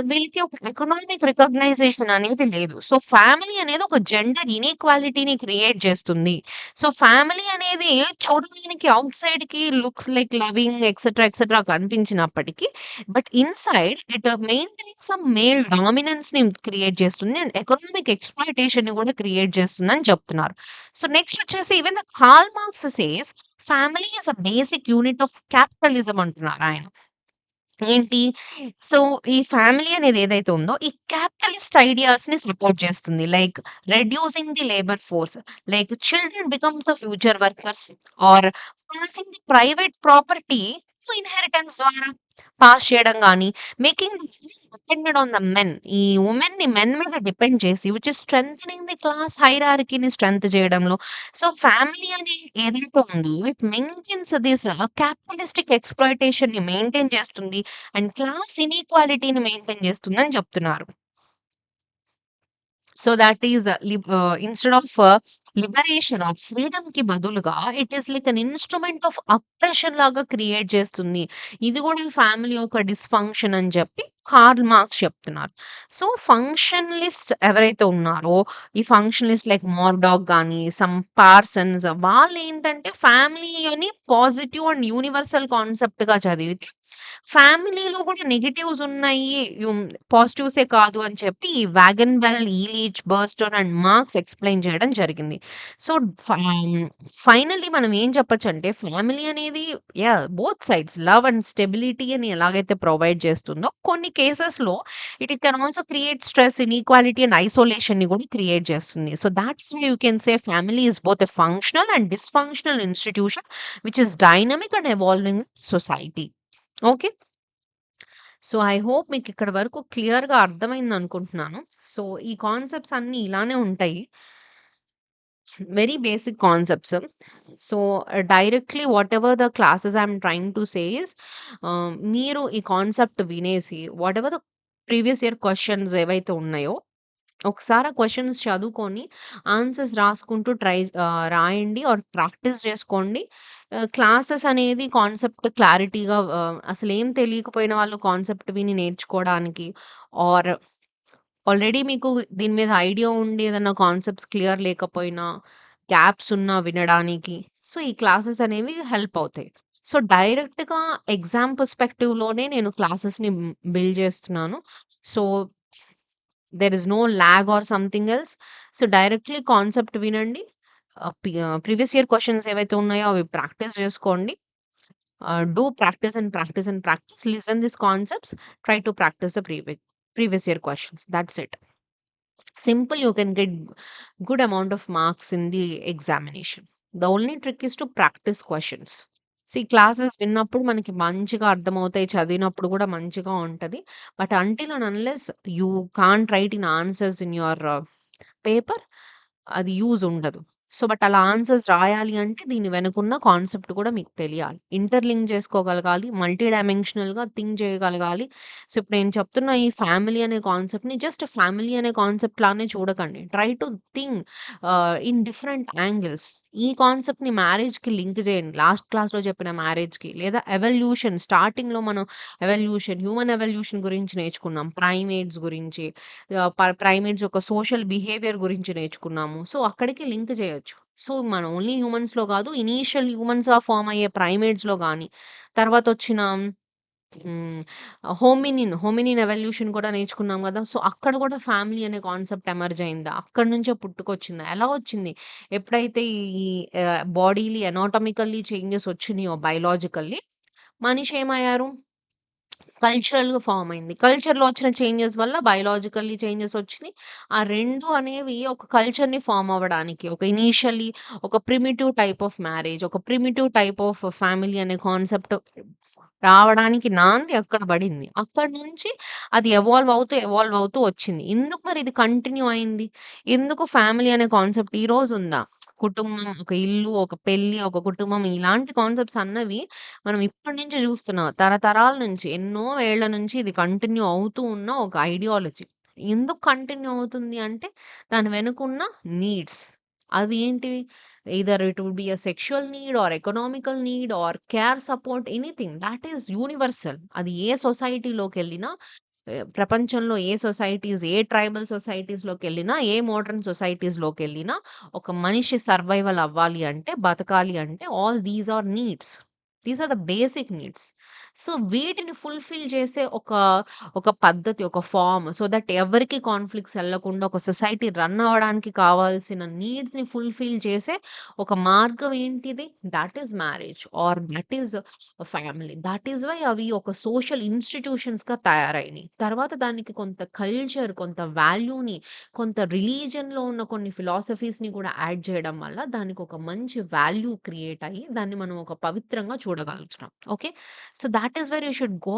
వీళ్ళకి ఒక ఎకనామిక్ రికగ్నైజేషన్ అనేది లేదు. సో, ఫ్యామిలీ అనేది ఒక జెండర్ ఇనీక్వాలిటీని క్రియేట్ చేస్తుంది. సో, ఫ్యామిలీ అనేది చూడడానికి ఔట్‌సైడ్‌కి లుక్స్ లైక్ లవింగ్ ఎక్సెట్రా కనిపించినప్పటికీ, but inside it maintaining some male డామినెన్స్‌ని క్రియేట్ చేస్తుంది. అండ్ ఎకనామిక్ ఎక్స్‌ప్లాయిటేషన్‌ని కూడా క్రియేట్ చేస్తుందని చెప్తున్నారు. సో, నెక్స్ట్ వచ్చేసి even the Karl Marx says family is a basic unit of capitalism అంటున్నారు ఆయన. ఏంటి? సో, ఈ ఫ్యామిలీ అనేది ఏదైతే ఉందో, ఈ క్యాపిటలిస్ట్ ఐడియాస్‌ని సపోర్ట్ చేస్తుంది. Like reducing the labour force, like children becomes the future workers or passing the private property to inheritance ద్వారా పాస్ చేయడం గాని, making the women dependent on the men. ఈ వుమెన్‌ని మెన్ మీద డిపెండ్ చేసి which is strengthening the class హైరార్కీని strength చేయడంలో. So, family అని ఏదైతే ఉందో ఇట్ మెయింటైన్స్ దిస్ క్యాపిటలిస్టిక్ ఎక్స్‌ప్లాయిటేషన్‌ని మెయింటైన్ చేస్తుంది. అండ్ క్లాస్ ఇనీక్వాలిటీని మెయింటైన్ చేస్తుందని చెప్తున్నారు. So, that is instead of liberation of ఫ్రీడమ్‌కి బదులుగా it is like an instrument of oppression లాగా క్రియేట్ చేస్తుంది. ఇది గూడా ఫ్యామిలీ యొక్క డిస్‌ఫంక్షన్ అని చెప్పి కార్ల్ మార్క్స్ చెప్తున్నారు. సో, ఫంక్షనలిస్ట్ ఎవరైతే ఉన్నారో, ఈ ఫంక్షనలిస్ట్ లైక్ మోర్డాక్ గాని, సమ్ పార్సన్స్ వాళ్ళేంటంటే ఫ్యామిలీని పాజిటివ్ అండ్ యూనివర్సల్ కాన్సెప్ట్‌గా చదివితే, ఫ్యామిలీలో కూడా నెగెటివ్స్ ఉన్నాయి. పాజిటివ్సే కాదు అని చెప్పి ఈ Vogel Bell, Illich, Benston and Marx explain చేయడం జరిగింది. సో, ఫైనల్లీ మనం ఏం చెప్పొచ్చంటే ఫ్యామిలీ అనేది both sides love and stability అని ఎలాగైతే ప్రొవైడ్ చేస్తుందో, కొన్ని కేసెస్‌లో it can also create stress, inequality and ఐసోలేషన్‌ని కూడా క్రియేట్ చేస్తుంది. So, that's why you can say family is both a functional and dysfunctional institution which is dynamic and evolving society. Okay. So, I hope మీకిక్కడి వరకు క్లియర్‌గా అర్థమైందనుకుంటున్నాను. So, ఈ concepts అన్నీ ఇలానే ఉంటాయి. Very basic concepts. So, directly whatever the classes I'm trying to say is మీరు ఈ కాన్సెప్ట్ వినేసి whatever the previous year questions ఏవైతే ఉన్నాయో ఒకసారి ఆ క్వెషన్స్ చదువుకొని ఆన్సర్స్ రాసుకుంటూ రాయండి ఆర్ ప్రాక్టీస్ చేసుకోండి. క్లాసెస్ అనేది కాన్సెప్ట్ క్లారిటీగా అసలేం తెలియకపోయిన వాళ్ళు కాన్సెప్ట్ విని నేర్చుకోవడానికి ఆర్ ఆల్రెడీ మీకు దీని మీద ఐడియా ఉండి ఏదన్నా కాన్సెప్ట్స్ క్లియర్ లేకపోయినా, గ్యాప్స్ ఉన్నా వినడానికి. సో, ఈ క్లాసెస్ అనేవి హెల్ప్ అవుతాయి. సో, డైరెక్ట్‌గా ఎగ్జామ్ పర్స్‌పెక్టివ్‌లోనే నేను క్లాసెస్‌ని బిల్డ్ చేస్తున్నాను. So, there is no lag or something else. So, directly concept వినండి. ప్రీవియస్ ఇయర్ క్వెషన్స్ ఏవైతే ఉన్నాయో అవి ప్రాక్టీస్ చేసుకోండి. Do practice and practice and practice. Listen these concepts. Try to practice the previous year questions. That's it. Simple, you can get good amount of marks in the examination. The only trick is to practice questions. Classes విన్నప్పుడు మనకి మంచిగా అర్థమవుతాయి. చదివినప్పుడు గూడా మంచిగా ఉంటది. But until and unless you can't right in answers in your paper అది use ఉండదు. సో, బట్ అలా ఆన్సర్స్ రాయాలి అంటే దీని వెనకున్న కాన్సెప్ట్ కూడా మీకు తెలియాలి. ఇంటర్‌లింక్ చేసుకోగలగాలి. మల్టీ డైమెన్షనల్‌గా థింక్ చేయగలగాలి. సో, ఇప్పుడు నేను చెప్తున్న ఈ ఫ్యామిలీ అనే కాన్సెప్ట్‌ని జస్ట్ ఫ్యామిలీ అనే కాన్సెప్ట్ లానే చూడకండి. Try to think in different angles. ఈ కాన్సెప్ట్‌ని మ్యారేజ్‌కి లింక్ చేయండి. లాస్ట్ క్లాస్‌లో చెప్పిన మ్యారేజ్‌కి లేదా ఎవల్యూషన్ స్టార్టింగ్‌లో మనం హ్యూమన్ ఎవల్యూషన్ గురించి నేర్చుకున్నాం. ప్రైమేట్స్ గురించి ప్రైమేట్స్ యొక్క సోషల్ బిహేవియర్ గురించి నేర్చుకున్నాము. సో, అక్కడికి లింక్ చేయొచ్చు. సో, మన ఓన్లీ హ్యూమన్స్‌లో కాదు ఇనీషియల్ హ్యూమన్స్‌గా ఫార్మ్ అయ్యే ప్రైమేట్స్‌లో గాని, తర్వాతొచ్చిన హ్మ్. హోమినిన్ ఎవల్యూషన్ కూడా నేర్చుకున్నాం గదా! సో, అక్కడ గూడా ఫ్యామిలీ అనే కాన్సెప్ట్ ఎమర్జ్ అయిందా? అక్కడి నుంచే పుట్టుకొచ్చిందా? ఎలా వచ్చింది? ఎప్పుడైతే ఈ బాడీ‌లి అనాటమికల్లీ చేంజెస్ వచ్చినాయో బయోలాజికల్లీ మనిషి ఏమయ్యారు? కల్చరల్‌గా ఫార్మ్ అయింది. కల్చర్‌లో వచ్చిన చేంజెస్ వల్ల బయోలాజికల్లీ చేంజెస్ వచ్చినియి. ఆ 2 అనేవి ఒక కల్చర్‌ని ఫార్మ్ అవ్వడానికి ఒక ఇనీషియల్లీ ఒక ప్రిమిటివ్ టైప్ ఆఫ్ మ్యారేజ్, ఒక ప్రిమిటివ్ టైప్ ఆఫ్ ఫ్యామిలీ అనే కాన్సెప్ట్ రావడానికి నాంది అక్కడ పడింది. అక్కడి నుంచి అది ఎవాల్వ్ అవుతూ వచ్చింది. ఎందుకు మరి ఇది కంటిన్యూ అయింది? ఎందుకు ఫ్యామిలీ అనే కాన్సెప్ట్ ఈ రోజు ఉందా? కుటుంబం, ఒక ఇల్లు, ఒక పెళ్లి, ఒక కుటుంబం ఇలాంటి కాన్సెప్ట్స్ అన్నవి మనం ఇప్పటి నుంచి చూస్తున్నాం. తరతరాల నుంచి, ఎన్నో ఏళ్ల నుంచి ఇది కంటిన్యూ అవుతూ ఉన్న ఒక ఐడియాలజీ. ఎందుకు కంటిన్యూ అవుతుంది అంటే, దాని వెనకున్న నీడ్స్. అవి ఏంటివి? Either it would be a sexual need or economical need or care support anything that is universal. అది ఏ సొసైటీలోకెళ్ళినా ప్రపంచంలో ఏ సొసైటీస్, ఏ ట్రైబల్ సొసైటీస్‌లోకెళ్ళినా, ఏ మోడర్న్ సొసైటీస్‌లోకెళ్ళినా ఒక మనిషి సర్వైవల్ అవ్వాలి అంటే, బతకాలి అంటే all these are needs. These are the basic needs. So, వీటిని ఫుల్‌ఫిల్ చేసే ఒక పద్ధతి, ఒక ఫార్మ్ సో దట్ ఎవరికీ కాన్‌ఫ్లిక్ట్స్ ఎళ్ళకుండా ఒక సొసైటీ రన్ అవ్వడానికి కావాల్సిన నీడ్స్‌ని ఫుల్‌ఫిల్ చేసే ఒక మార్గం ఏంటిది? That is marriage or that is family. That is why అవి ఒక సోషల్ ఇన్‌స్టిట్యూషన్స్‌గా తయారైనియి. తర్వాత దానికి కొంత కల్చర్, కొంత వాల్యూని, కొంత రిలీజియన్‌లో ఉన్న కొన్ని ఫిలాసఫీస్‌ని కూడా యాడ్ చేయడం వల్ల దానికి ఒక మంచి వాల్యూ క్రియేట్ అయ్యి, దాన్ని మనం ఒక పవిత్రంగా చూడగలుగుతున్నాం. Okay. So, that is where you should go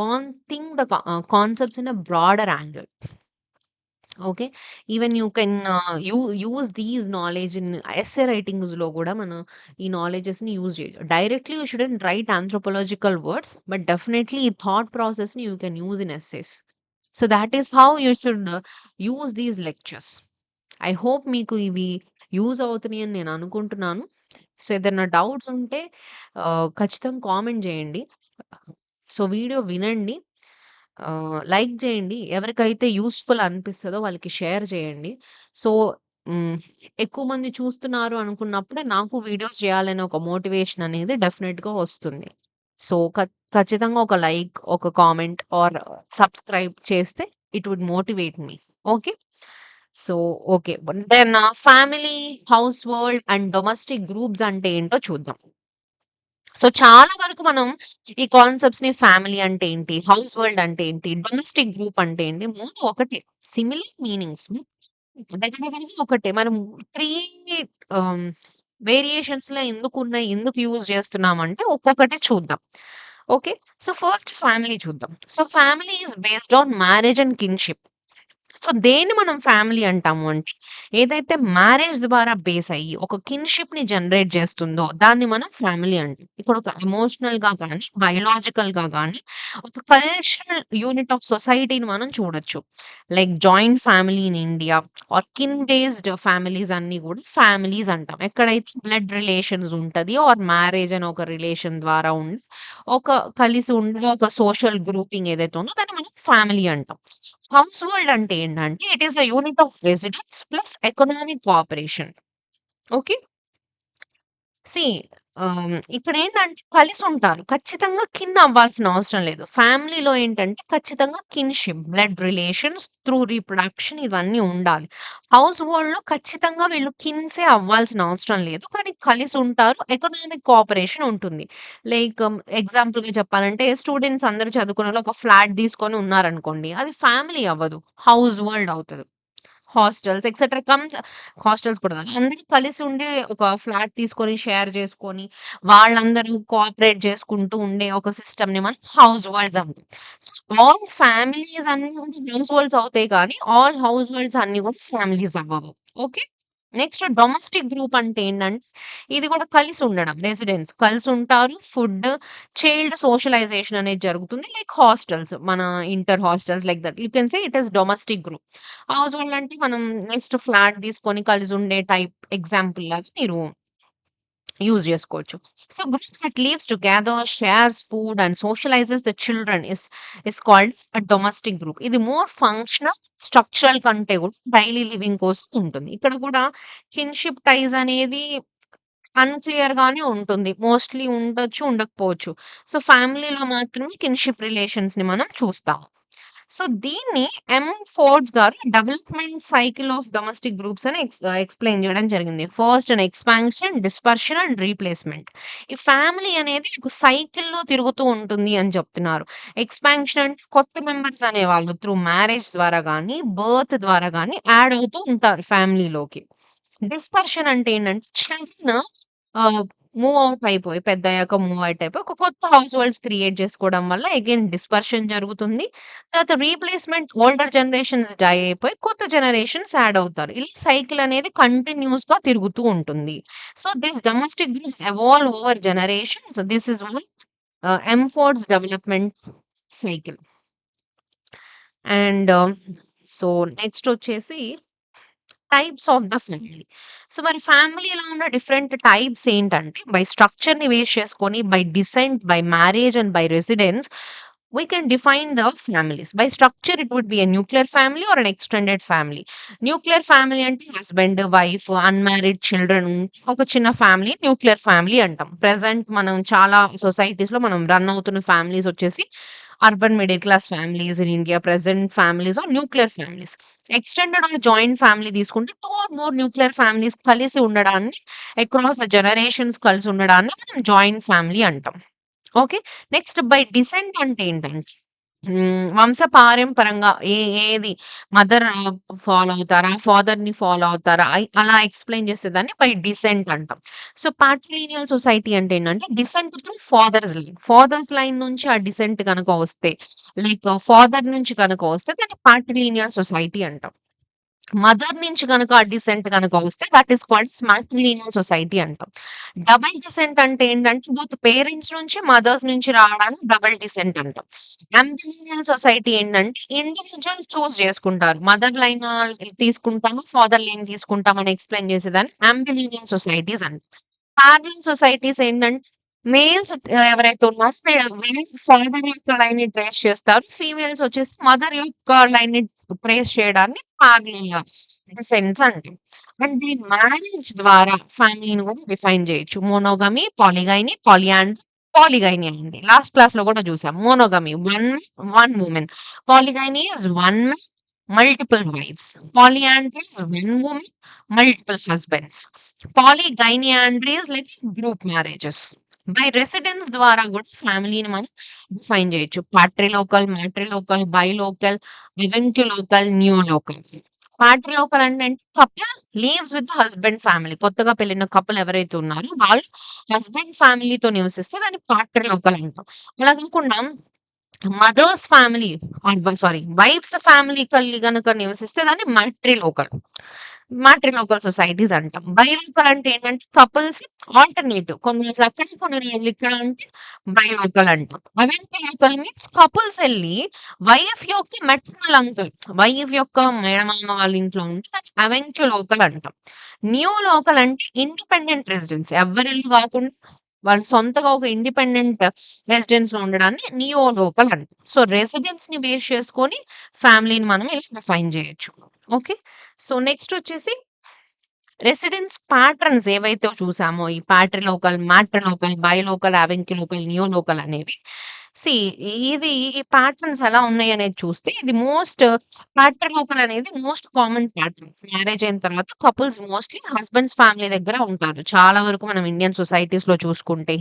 on think the concepts in a broader angle. Okay. Even you can use these knowledge in essay రైటింగ్స్‌లో గూడా మనం ఈ నాలెడ్జెస్‌ని యూజ్ చేయొచ్చు. Directly you shouldn't write anthropological words. But definitely ఈ thought ప్రాసెస్‌ని you can use in essays. So, that is how you should use these lectures. I hope మీకు ఇవి యూజ్ అవుతున్నాయి అని నేను అనుకుంటున్నాను. సో, ఏదైనా డౌట్స్ ఉంటే ఖచ్చితంగా కామెంట్ జేయండి. సో, వీడియో వినండి. లైక్ జేయండి. ఎవరికైతే యూజ్‌ఫుల్ అనిపిస్తదో వాళ్ళకి షేర్ చేయండి. సో, హ్మ్. ఎక్కువ మంది చూస్తున్నారు అనుకున్నప్పుడే నాకు వీడియోస్ చేయాలనే ఒక మోటివేషన్ అనేది డెఫినిట్‌గా వస్తుంది. సో, ఖచ్చితంగా ఒక లైక్, ఒక కామెంట్ ఆర్ సబ్‌స్క్రైబ్ చేస్తే it would motivate me. Okay. So, okay. Then family, household and domestic groups అంటే ఏంటో చూద్దాం. సో, చాలా వరకు మనం ఈ కాన్సెప్ట్స్‌ని ఫ్యామిలీ అంటే ఏంటి? హౌస్ హోల్డ్ అంటే ఏంటి? డొమెస్టిక్ గ్రూప్ అంటే ఏంటి? 3 ఒకటే. Similar meanings. దగ్గర దగ్గరగా ఒకటే. మనం 3 ఆహ్, వేరియేషన్స్‌లో ఎందుకున్నాయి? ఎందుకు యూజ్ చేస్తున్నామంటే ఒక్కొక్కటి చూద్దాం. ఓకే. సో, ఫస్ట్ ఫ్యామిలీ చూద్దాం. So, family is based on marriage and kinship. So, దేన్ని మనం ఫ్యామిలీ అంటాము అంటే, ఏదైతే మ్యారేజ్ ద్వారా బేస్ అయ్యి, ఒక కిన్‌షిప్‌ని జనరేట్ చేస్తుందో, దాన్ని మనం ఫ్యామిలీ అంటాం. ఇక్కడ ఒక ఎమోషనల్‌గా గాని, బయోలాజికల్‌గా గాని, ఒక కల్చరల్ యూనిట్ ఆఫ్ సొసైటీని మనం చూడొచ్చు. Like joint family in India or kin based families అన్నీ కూడా ఫ్యామిలీస్ అంటాం. ఎక్కడైతే బ్లడ్ రిలేషన్స్ ఉంటది ఆర్ మ్యారేజ్ అనే ఒక రిలేషన్ ద్వారా ఉండి, ఒక కలిసి ఉండే ఒక సోషల్ గ్రూపింగ్ ఏదైతే ఉందో, దాన్ని మనం ఫ్యామిలీ అంటాం. హౌస్ హోల్డ్ అంటే ఏంటంటే, it is a unit of residence plus economic cooperation. Okay. See ఇక్కడేంటంటే కలిసుంటారు. ఖచ్చితంగా కిన్ అవ్వాల్సిన అవసరం లేదు. ఫ్యామిలీలో ఏంటంటే ఖచ్చితంగా kinship, blood relations through reproduction ఇవన్నీ ఉండాలి. హౌస్ హోల్డ్‌లో ఖచ్చితంగా వీళ్ళు కిన్సే అవ్వాల్సిన అవసరం లేదు. కానీ కలిసుంటారు. ఎకనామిక్ కోఆపరేషన్ ఉంటుంది. లైక్ ఎగ్జాంపుల్‌గా చెప్పాలంటే స్టూడెంట్స్ అందరూ చదువుకున్నోళ్ళు ఒక ఫ్లాట్ తీసుకొని ఉన్నారనుకోండి. అది ఫ్యామిలీ అవ్వదు. హౌస్ హోల్డ్ అవుతది. హాస్టల్స్ ఎక్సెట్రా కమ్స్ హాస్టల్స్ కూడా కాదు. అందరూ కలిసి ఉండే ఒక ఫ్లాట్ తీసుకొని షేర్ చేసుకొని, వాళ్ళందరూ కోఆపరేట్ చేసుకుంటూ ఉండే ఒక సిస్టమ్‌ని మనం హౌస్ హోల్డ్స్ అంటాం. సో, ఆల్ ఫ్యామిలీస్ అన్నీ కూడా హౌస్ హోల్డ్స్ అవుతాయి కానీ, ఆల్ హౌస్ హోల్డ్స్ అన్నీ కూడా ఫ్యామిలీస్ అవ్వవు. ఓకే. నెక్స్ట్ డొమెస్టిక్ గ్రూప్ అంటే ఏంటంటే, ఇది కూడా కలిసి ఉండడం. రెసిడెన్స్ కలిసుంటారు. ఫుడ్, చైల్డ్ సోషలైజేషన్ అనేది జరుగుతుంది. Like hostels. మన inter hostels like that. You can say it is domestic group. Household అంటే మనం నెక్స్ట్ ఫ్లాట్ తీసుకొని కలిసుండే టైప్ ఎగ్జాంపుల్ లాగా మీరు యూజ్ జేసుకోవచ్చు. So, groups that lives together, shares food and socializes the children is called a domestic group. ఇది more functional, structural కంటే కూడా daily living కోసం ఉంటుంది. ఇక్కడ కూడా కిన్‌షిప్ టైస్ అనేది అన్‌క్లియర్ గానే ఉంటుంది. మోస్ట్‌లీ ఉండొచ్చు, ఉండకపోవచ్చు. సో, ఫ్యామిలీలో మాత్రమే కిన్‌షిప్ రిలేషన్స్‌ని మనం చూస్తాం. సో, దీన్ని ఫోర్డ్స్ గారు development cycle of domestic groups అని ఎక్స్‌ప్లెయిన్ చేయడం జరిగింది. First and expansion, dispersion and replacement. ఈ ఫ్యామిలీ అనేది ఒక సైకిల్‌లో తిరుగుతూ ఉంటుంది అని చెప్తున్నారు. ఎక్స్‌పాన్షన్ అంటే కొత్త మెంబర్స్ అనేవాళ్ళు త్రూ మ్యారేజ్ ద్వారా గాని, బర్త్ ద్వారా గాని యాడ్ అవుతూ ఉంటారు ఫ్యామిలీలోకి. డిస్పర్షన్ అంటే ఏంటంటే చిల్డ్రన్ ఆహ్, మూవ్ ఔట్ అయిపోయి పెద్దయ్యాక మూవ్ ఔట్ అయిపోయి ఒక కొత్త హౌస్ హోల్డ్స్ క్రియేట్ చేసుకోవడం వల్ల అగైన్ డిస్పర్షన్ జరుగుతుంది. తర్వాత రీప్లేస్‌మెంట్ ఓల్డర్ జనరేషన్స్ డై అయిపోయి కొత్త జనరేషన్స్ యాడ్ అవుతారు. ఇలా సైకిల్ అనేది కంటిన్యూయస్‌గా తిరుగుతూ ఉంటుంది. So, this domestic groups evolve over generations. This is why Fortes development cycle. And so, next వచ్చేసి types of the family. So, మరి ఫ్యామిలీలో ఉన్న డిఫరెంట్ టైప్స్ ఏంటంటే, బై స్ట్రక్చర్‌ని బేస్ చేసుకొని, by descent, by marriage and by residence we can define the families. By structure, it would be a nuclear family or an extended family. Nuclear family అంటే husband, wife, unmarried children ఒక చిన్న family nuclear family అంటాం. Present మనం చాలా సొసైటీస్‌లో మనం run అవుతున్న families వచ్చేసి urban middle class families in India present families are nuclear families. Extended or joint family తీసుకుంటే 2 ఆర్ మోర్ న్యూక్లియర్ ఫ్యామిలీస్ కలిసి ఉండడాన్ని అక్రాస్ ద జనరేషన్స్ కలిసి ఉండడాన్ని మనం జాయింట్ ఫ్యామిలీ అంటాం. ఓకే. నెక్స్ట్ బై డిసెంట్ అంటే ఏంటంటే వంశపారంపరంగా ఏది మదర్ ఫాలో అవుతారా? ఫాదర్‌ని ఫాలో అవుతారా? అలా ఎక్స్‌ప్లెయిన్ చేసేదాన్ని బై డిసెంట్ అంటాం. సో, పాట్రిలినియల్ సొసైటీ అంటే ఏంటంటే descent through father's line. Father's line నుంచి ఆ డిసెంట్ గనక వస్తే లైక్ ఫాదర్ నుంచి గనక వస్తే దాన్ని పాట్రిలినియల్ సొసైటీ అంటాం. మదర్ నుంచి గనక డిసెంట్ గనక వస్తే దట్ ఈస్ కాల్డ్ మాట్రిలీనియల్ సొసైటీ అంటాం. డబుల్ డిసెంట్ అంటే ఏంటంటే బోత్ పేరెంట్స్ నుంచి, మదర్స్ నుంచి రావడాన్ని డబుల్ డిసెంట్ అంటాం. అంబిలినియల్ సొసైటీ ఏంటంటే ఇండివిడ్యువల్ చూజ్ చేసుకుంటారు. మదర్ లైన్ తీసుకుంటాము, ఫాదర్ లైన్ తీసుకుంటామని ఎక్స్‌ప్లెయిన్ చేసేదాన్ని అంబిలినియల్ సొసైటీస్ అంటాం. పారలెల్ సొసైటీస్ ఏంటంటే మేల్స్ ఎవరైతే ఉన్నారో వీళ్ళు ఫాదర్ యొక్క లైన్‌ని ట్రేస్ చేస్తారు. ఫీమేల్స్ వచ్చేసి మదర్ యొక్క లైన్‌ని ట్రేస్ చేయడాన్ని పారలెల్ డిసెంట్స్ అంటాం. అండ్ ఈ మ్యారేజ్ ద్వారా ఫ్యామిలీని కూడా డిఫైన్ చేయొచ్చు. మోనోగమి, పాలిగైని, పాలియాండ్రీ, పాలిగైని అండి. లాస్ట్ క్లాస్‌లో కూడా చూసాం. Monogamy one women. Polygyny is one man, multiple wives. Polyandry is one women, multiple husbands. Polygynandry is like group marriages. By residence ద్వారా కూడా ఫ్యామిలీని మనం డిఫైన్ చేయొచ్చు. పాట్రిలోకల్, మ్యాట్రిలోకల్, బైలోకల్, ఎవెంక్యులోకల్, న్యూలోకల్. పాట్రిలోకల్ అంటే couple leaves with husband family. కొత్తగా పెళ్ళిన కపుల్ ఎవరైతే ఉన్నారో వాళ్ళు హస్బెండ్ ఫ్యామిలీతో నివసిస్తే దాన్ని పాట్రిలోకల్ అంటాం. అలా కాకుండా mother's family sorry wife's family కలిగి గనక నివసిస్తే దాన్ని మ్యాట్రిలోకల్ సొసైటీస్ అంటాం. బైలోకల్ అంటే ఏంటంటే కపుల్స్ ఆల్టర్నేటివ్ కొన్ని రోజులు అక్కడ, కొన్ని రోజులు ఇక్కడ అంటే బైలోకల్ అంటాం. అవెంక్యులోకల్ మీన్స్ కపుల్స్ ఎళ్లి వైఫ్ యొక్క మెటర్నల్ అంకుల్, వైఫ్ యొక్క మేనమామ వాళ్ళ ఇంట్లో ఉంటే దాన్ని అవెంక్యులోకల్ అంటాం. న్యూలోకల్ అంటే ఇండిపెండెంట్ రెసిడెన్స్. ఎవ్వరిల్లు కాకుండా వాళ్ళు సొంతగా ఒక ఇండిపెండెంట్ రెసిడెన్స్‌లో ఉండడాన్ని నియోలోకల్ అంటాం. సో, రెసిడెన్స్‌ని బేస్ చేసుకొని ఫ్యామిలీని మనం ఇలా డిఫైన్ చేయొచ్చు. ఓకే. సో, నెక్స్ట్ వచ్చేసి రెసిడెన్స్ ప్యాటర్న్స్ ఏవైతే చూసామో ఈ పాట్రిలోకల్, మ్యాట్రిలోకల్, బైలోకల్, అవెంక్యులోకల్, నియోలోకల్ అనేవి. సీ ఈ ప్యాటర్న్స్ ఎలా ఉన్నాయనేది చూస్తే ఇది పాట్రిలోకల్ అనేది మోస్ట్ కామన్ ప్యాటర్న్. మ్యారేజ్ అయిన తర్వాత కపుల్స్ మోస్ట్‌లీ హస్బాండ్స్ ఫ్యామిలీ దగ్గర ఉంటారు. చాలా వరకు మనం ఇండియన్ సొసైటీస్‌లో చూసుకుంటే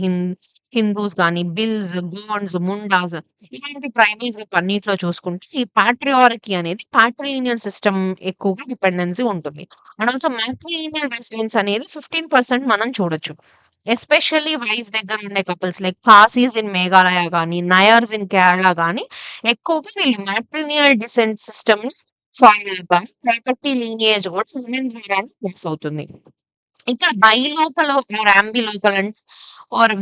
హిందూస్ గాని, బిల్స్, గోండ్స్, ముండాస్ ఇలాంటి ట్రైబల్ గ్రూప్ అన్నిట్లో చూసుకుంటే ఈ పాట్రియార్కీ అనేది పాట్రిలీనియల్ సిస్టమ్ ఎక్కువగా డిపెండెన్సీ ఉంటుంది. అండ్ ఆల్సో మ్యాట్రిలీనియల్ రెసిడెన్స్ అనేది 15% మనం చూడొచ్చు. ఎస్పెషల్లీ వైఫ్ దగ్గర ఉండే కపుల్స్ లైక్ కాశీస్ ఇన్ మేఘాలయ గాని, నయర్స్ ఇన్ కేరళ గాని ఎక్కువగా వీళ్ళు మ్యాట్రిలినియల్ డిసెంట్ సిస్టమ్‌ని ఫాలో అవుతారు. ప్రాపర్టీ లీనియేజ్ కూడా ఉమెన్ ద్వారానే పాస్ అవుతుంది. ఇక్కడ బైలోకల్ ఆర్ యాంబిలోకల్ అంటే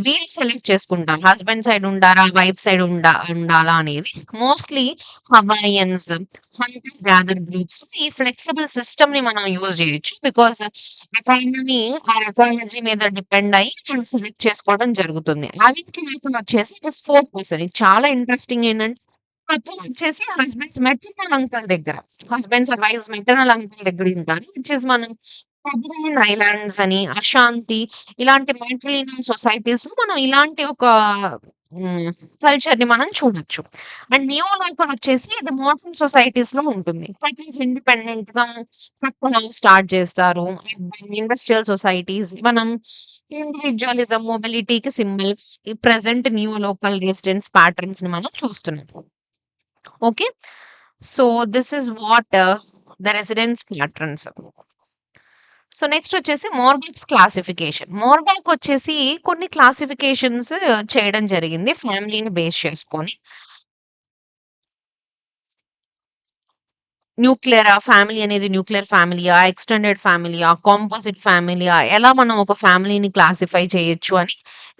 వీళ్ళు సెలెక్ట్ చేసుకుంటారు. హస్బాండ్ సైడ్ ఉండాలా? వైఫ్ సైడ్ ఉండాలా అనేది. మోస్ట్‌లీ హవాయియన్స్, హంటర్ గ్యాదర్ గ్రూప్స్ ఈ ఫ్లెక్సిబుల్ సిస్టమ్‌ని మనం యూజ్ చేయొచ్చు. బికాజ్ ఎకానమీ ఆర్ ఎకాలజీ మీద డిపెండ్ అయ్యి మనం సెలెక్ట్ చేసుకోవడం జరుగుతుంది. అవెంక్యులోకల్ వచ్చేసి ఇట్ ఇస్ 4%. ఇది చాలా ఇంట్రెస్టింగ్ ఏంటంటే కపుల్ వచ్చేసి హస్బాండ్స్ మెటర్నల్ అంకుల్ దగ్గర. హస్బాండ్స్ ఆర్ వైఫ్స్ మెటర్నల్ అంకుల్ దగ్గర ఉంటారు. విచ్ ఇస్ మనం కొబిలైన్ ఐలాండ్స్ అని, అశాంతి ఇలాంటి మ్యాట్రిలీనియల్ సొసైటీస్‌లో మనం ఇలాంటి ఒక హ్మ్. కల్చర్‌ని మనం చూడొచ్చు. అండ్ నియోలోకల్ వచ్చేసి ఇది మోడర్న్ సొసైటీస్‌లో ఉంటుంది. కపుల్స్ ఇండిపెండెంట్‌గా కొత్త హౌస్ స్టార్ట్ చేస్తారు. ఇండస్ట్రియల్ సొసైటీస్ మనం ఇండివిడ్యువలిజం, మొబిలిటీకి సింబల్ ఈ ప్రెజెంట్ నియోలోకల్ రెసిడెన్స్ ప్యాటర్న్స్‌ని మనం చూస్తున్నాం. Okay. So, this is what the residence patterns. So, next వచ్చేసి మోర్బాక్స్ క్లాసిఫికేషన్. మోర్బాక్ వచ్చేసి కొన్ని క్లాసిఫికేషన్స్ చేయడం జరిగింది ఫ్యామిలీని బేస్ చేసుకొని. ఫ్యామిలీ అనేది న్యూక్లియర్ ఫ్యామిలీయా? ఎక్స్‌టెండెడ్ ఫ్యామిలీయా? కాంపోజిట్ ఫ్యామిలీయా? ఎలా మనం ఒక ఫ్యామిలీని క్లాసిఫై చేయొచ్చు అని